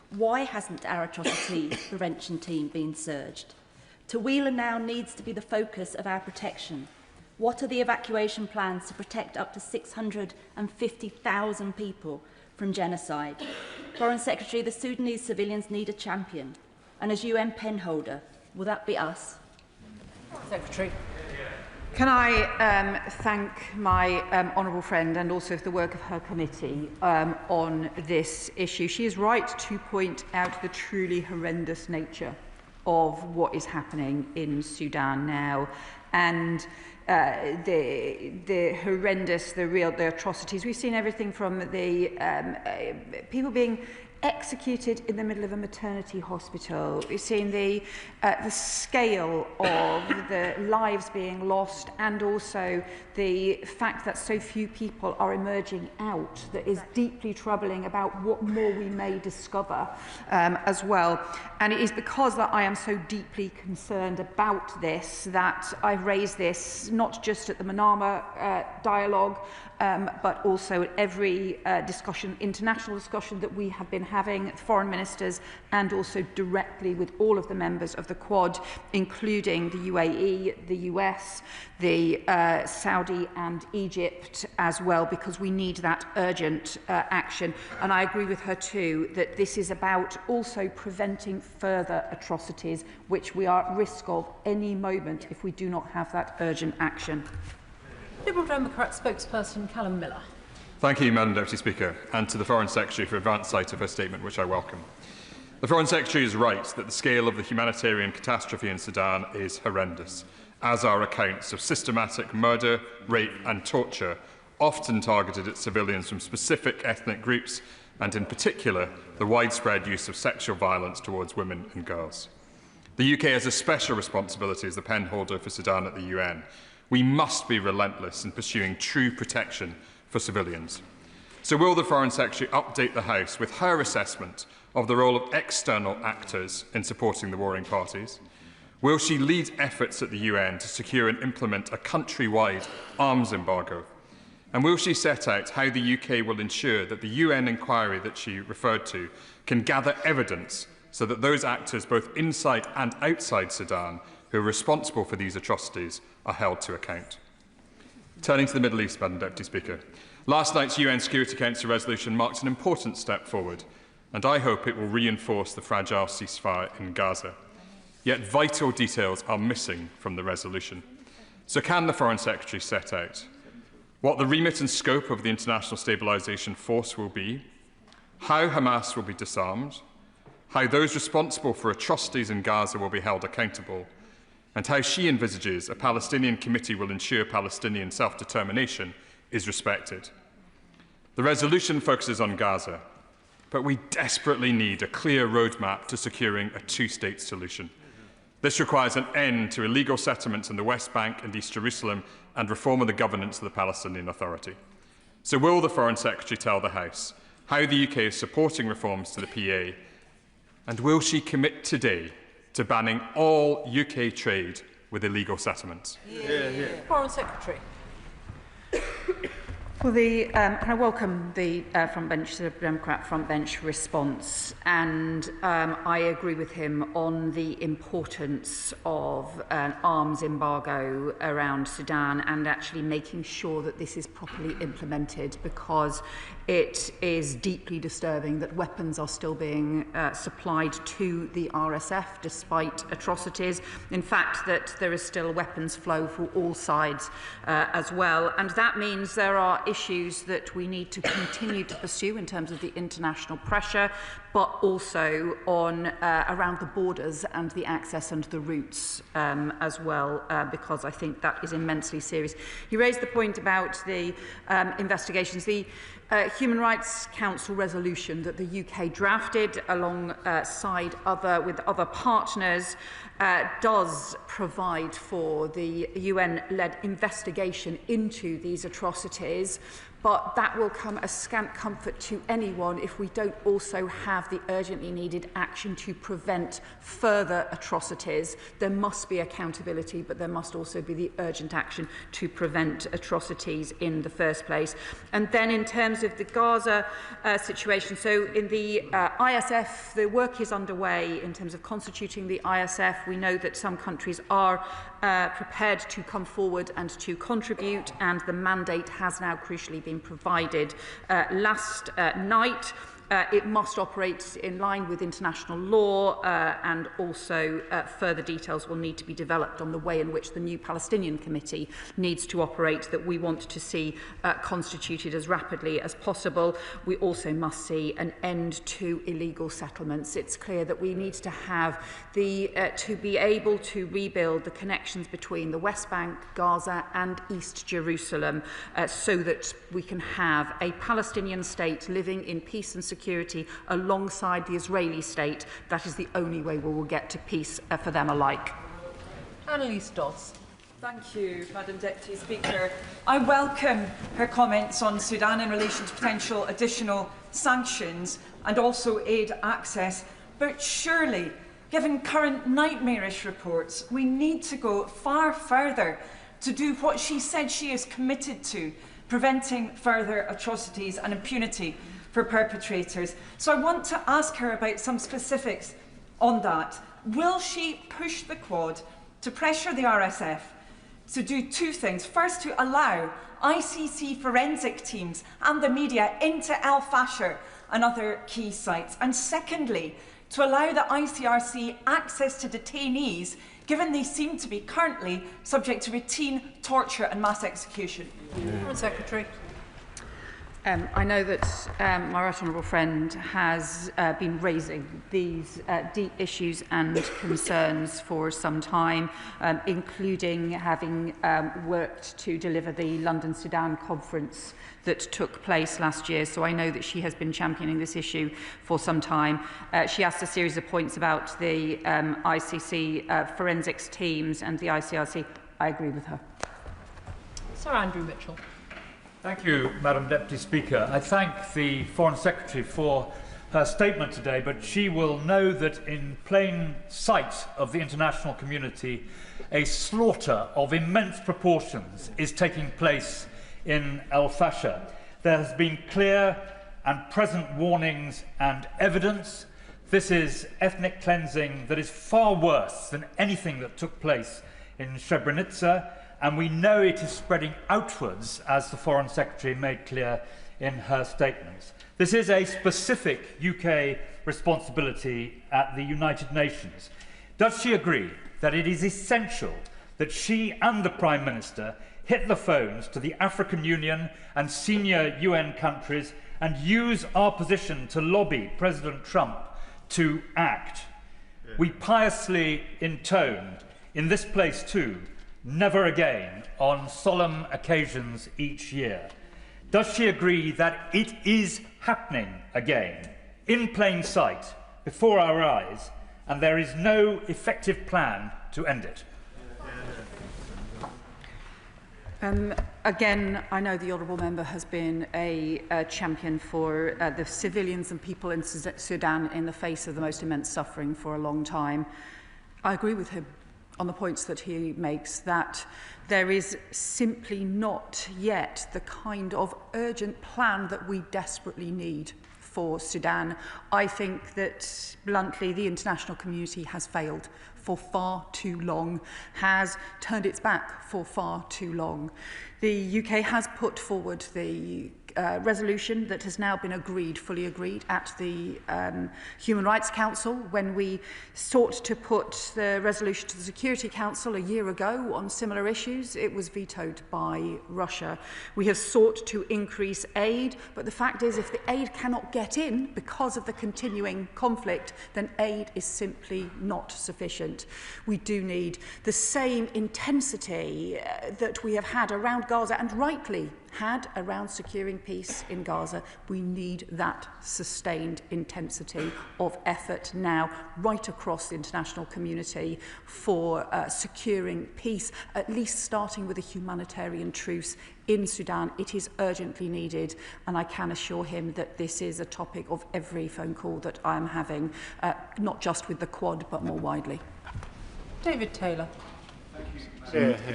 Why hasn't our atrocity prevention team been surged? Tawila now needs to be the focus of our protection. What are the evacuation plans to protect up to 650,000 people from genocide? Foreign Secretary, the Sudanese civilians need a champion. And as UN penholder, will that be us? Secretary. Can I thank my honourable friend and also the work of her committee on this issue. She is right to point out the truly horrendous nature of what is happening in Sudan now, and the horrendous, the atrocities. We've seen everything from the people being executed in the middle of a maternity hospital. We've seen the scale of the lives being lost, and also the fact that so few people are emerging out. That is deeply troubling about what more we may discover as well. And it is because that I am so deeply concerned about this that I've raised this not just at the Manama dialogue, but also at every international discussion that we have been having, foreign ministers, and also directly with all of the members of the Quad, including the UAE, the US, the Saudi and Egypt as well, because we need that urgent action. And I agree with her too that this is about also preventing further atrocities, which we are at risk of any moment if we do not have that urgent action. Liberal Democrat spokesperson Callum Miller. Thank you, Madam Deputy Speaker, and to the Foreign Secretary for advance sight of her statement, which I welcome. The Foreign Secretary is right that the scale of the humanitarian catastrophe in Sudan is horrendous, as are accounts of systematic murder, rape and torture, often targeted at civilians from specific ethnic groups, and in particular, the widespread use of sexual violence towards women and girls. The UK has a special responsibility as the penholder for Sudan at the UN. We must be relentless in pursuing true protection for civilians. So will the Foreign Secretary update the House with her assessment of the role of external actors in supporting the warring parties? Will she lead efforts at the UN to secure and implement a countrywide arms embargo? And will she set out how the UK will ensure that the UN inquiry that she referred to can gather evidence so that those actors both inside and outside Sudan who are responsible for these atrocities are held to account? Turning to the Middle East, Madam Deputy Speaker, last night's UN Security Council resolution marks an important step forward, and I hope it will reinforce the fragile ceasefire in Gaza. Yet vital details are missing from the resolution. So can the Foreign Secretary set out what the remit and scope of the International Stabilisation Force will be, how Hamas will be disarmed, how those responsible for atrocities in Gaza will be held accountable, and how she envisages a Palestinian committee will ensure Palestinian self-determination is respected. The resolution focuses on Gaza, but we desperately need a clear roadmap to securing a two-state solution. This requires an end to illegal settlements in the West Bank and East Jerusalem and reform of the governance of the Palestinian Authority. So will the Foreign Secretary tell the House how the UK is supporting reforms to the PA, and will she commit today to banning all UK trade with illegal settlements? Foreign Secretary. Well, I welcome the the Democrat frontbench response, and I agree with him on the importance of an arms embargo around Sudan and actually making sure that this is properly implemented, because it is deeply disturbing that weapons are still being supplied to the RSF despite atrocities. In fact, that there is still weapons flow for all sides as well. And that means there are issues that we need to continue to pursue in terms of the international pressure, but also on around the borders and the access and the routes as well, because I think that is immensely serious. He raised the point about the investigations. The Human Rights Council resolution that the UK drafted alongside with other partners does provide for the UN-led investigation into these atrocities, But that will come as scant comfort to anyone if we don't also have the urgently needed action to prevent further atrocities. There must be accountability, but there must also be the urgent action to prevent atrocities in the first place. And then in terms of the Gaza situation, so in the ISF, the work is underway in terms of constituting the ISF. We know that some countries are prepared to come forward and to contribute, and the mandate has now crucially been provided last night. It must operate in line with international law, and also further details will need to be developed on the way in which the new Palestinian Committee needs to operate, that we want to see constituted as rapidly as possible. We also must see an end to illegal settlements. It's clear that we need to have to be able to rebuild the connections between the West Bank, Gaza and East Jerusalem, so that we can have a Palestinian state living in peace and security alongside the Israeli state. That is the only way we will get to peace for them alike. Annalise Dodds. Thank you, Madam Deputy Speaker. I welcome her comments on Sudan in relation to potential additional sanctions and also aid access. But surely, given current nightmarish reports, we need to go far further to do what she said she is committed to, preventing further atrocities and impunity for perpetrators. So I want to ask her about some specifics on that. Will she push the Quad to pressure the RSF to do two things? First, to allow ICC forensic teams and the media into Al Fasher and other key sites. And secondly, to allow the ICRC access to detainees, given they seem to be currently subject to routine torture and mass execution. Foreign Secretary. I know that my right honourable friend has been raising these deep issues and concerns for some time, including having worked to deliver the London Sudan conference that took place last year. So I know that she has been championing this issue for some time. She asked a series of points about the ICC forensics teams and the ICRC. I agree with her. Sir Andrew Mitchell. Thank you, Madam Deputy Speaker. I thank the Foreign Secretary for her statement today, but she will know that in plain sight of the international community, a slaughter of immense proportions is taking place in Al Fasher. There has been clear and present warnings and evidence. This is ethnic cleansing that is far worse than anything that took place in Srebrenica, and we know it is spreading outwards, as the Foreign Secretary made clear in her statements. This is a specific UK responsibility at the United Nations. Does she agree that it is essential that she and the Prime Minister hit the phones to the African Union and senior UN countries and use our position to lobby President Trump to act? We piously intoned, in this place too, never again on solemn occasions each year. Does she agree that it is happening again, in plain sight, before our eyes, and there is no effective plan to end it? Again, I know the honourable member has been a champion for the civilians and people in Sudan in the face of the most immense suffering for a long time. I agree with him on the points that he makes, that there is simply not yet the kind of urgent plan that we desperately need for Sudan. I think that, bluntly, the international community has failed for far too long, has turned its back for far too long. The UK has put forward the resolution that has now been agreed, fully agreed, at the Human Rights Council. When we sought to put the resolution to the Security Council a year ago on similar issues, it was vetoed by Russia. We have sought to increase aid, but the fact is, if the aid cannot get in because of the continuing conflict, then aid is simply not sufficient. We do need the same intensity that we have had around Gaza, and rightly had around securing peace in Gaza. We need that sustained intensity of effort now right across the international community for securing peace, at least starting with a humanitarian truce in Sudan. It is urgently needed, and I can assure him that this is a topic of every phone call that I am having, not just with the Quad, but more widely. David Taylor.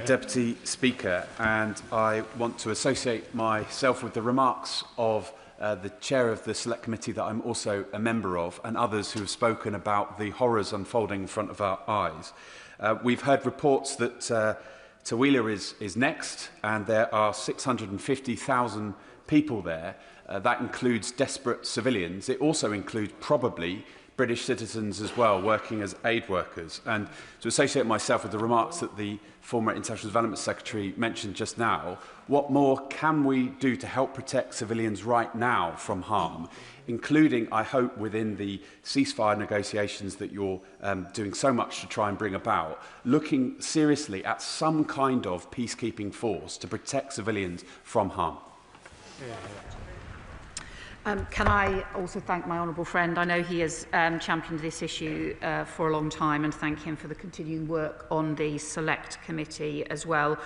Deputy Speaker, and I want to associate myself with the remarks of the Chair of the Select Committee that I'm also a member of, and others who have spoken about the horrors unfolding in front of our eyes. We've heard reports that Tawila is next, and there are 650,000 people there. That includes desperate civilians. It also includes probably British citizens as well, working as aid workers. And to associate myself with the remarks that the former International Development Secretary mentioned just now, what more can we do to help protect civilians right now from harm, including, I hope, within the ceasefire negotiations that you're doing so much to try and bring about, looking seriously at some kind of peacekeeping force to protect civilians from harm? Can I also thank my honourable friend? I know he has championed this issue for a long time, and thank him for the continuing work on the Select Committee as well.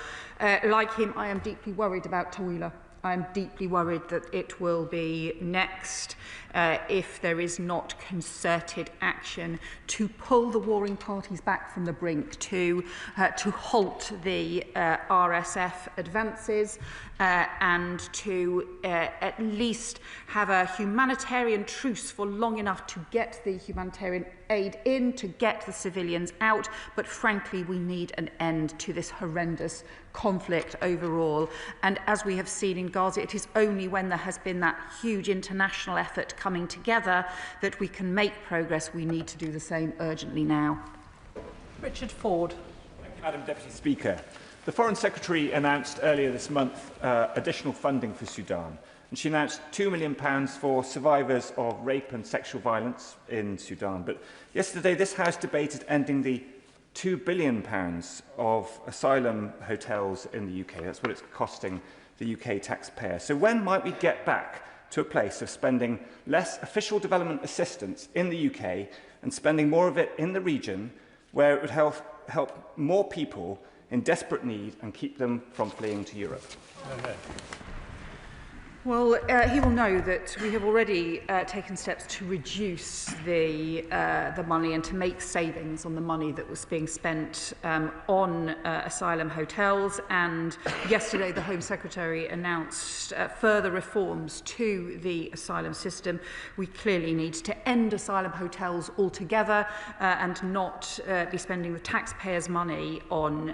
Like him, I am deeply worried about Tawila. I am deeply worried that it will be next if there is not concerted action to pull the warring parties back from the brink, to halt the RSF advances, and to at least have a humanitarian truce for long enough to get the humanitarian aid in, to get the civilians out. But frankly, we need an end to this horrendous conflict overall. And as we have seen in Gaza, it is only when there has been that huge international effort coming together that we can make progress. We need to do the same urgently now. Richard Ford. Thank you, Madam Deputy Speaker. The Foreign Secretary announced earlier this month additional funding for Sudan. And she announced £2 million for survivors of rape and sexual violence in Sudan. But yesterday, this House debated ending the £2 billion of asylum hotels in the UK. That's what it's costing the UK taxpayer. So when might we get back to a place of spending less official development assistance in the UK and spending more of it in the region, where it would help more people in desperate need and keep them from fleeing to Europe? Well, he will know that we have already taken steps to reduce the money and to make savings on the money that was being spent on asylum hotels. And yesterday, the Home Secretary announced further reforms to the asylum system. We clearly need to end asylum hotels altogether and not be spending the taxpayers' money on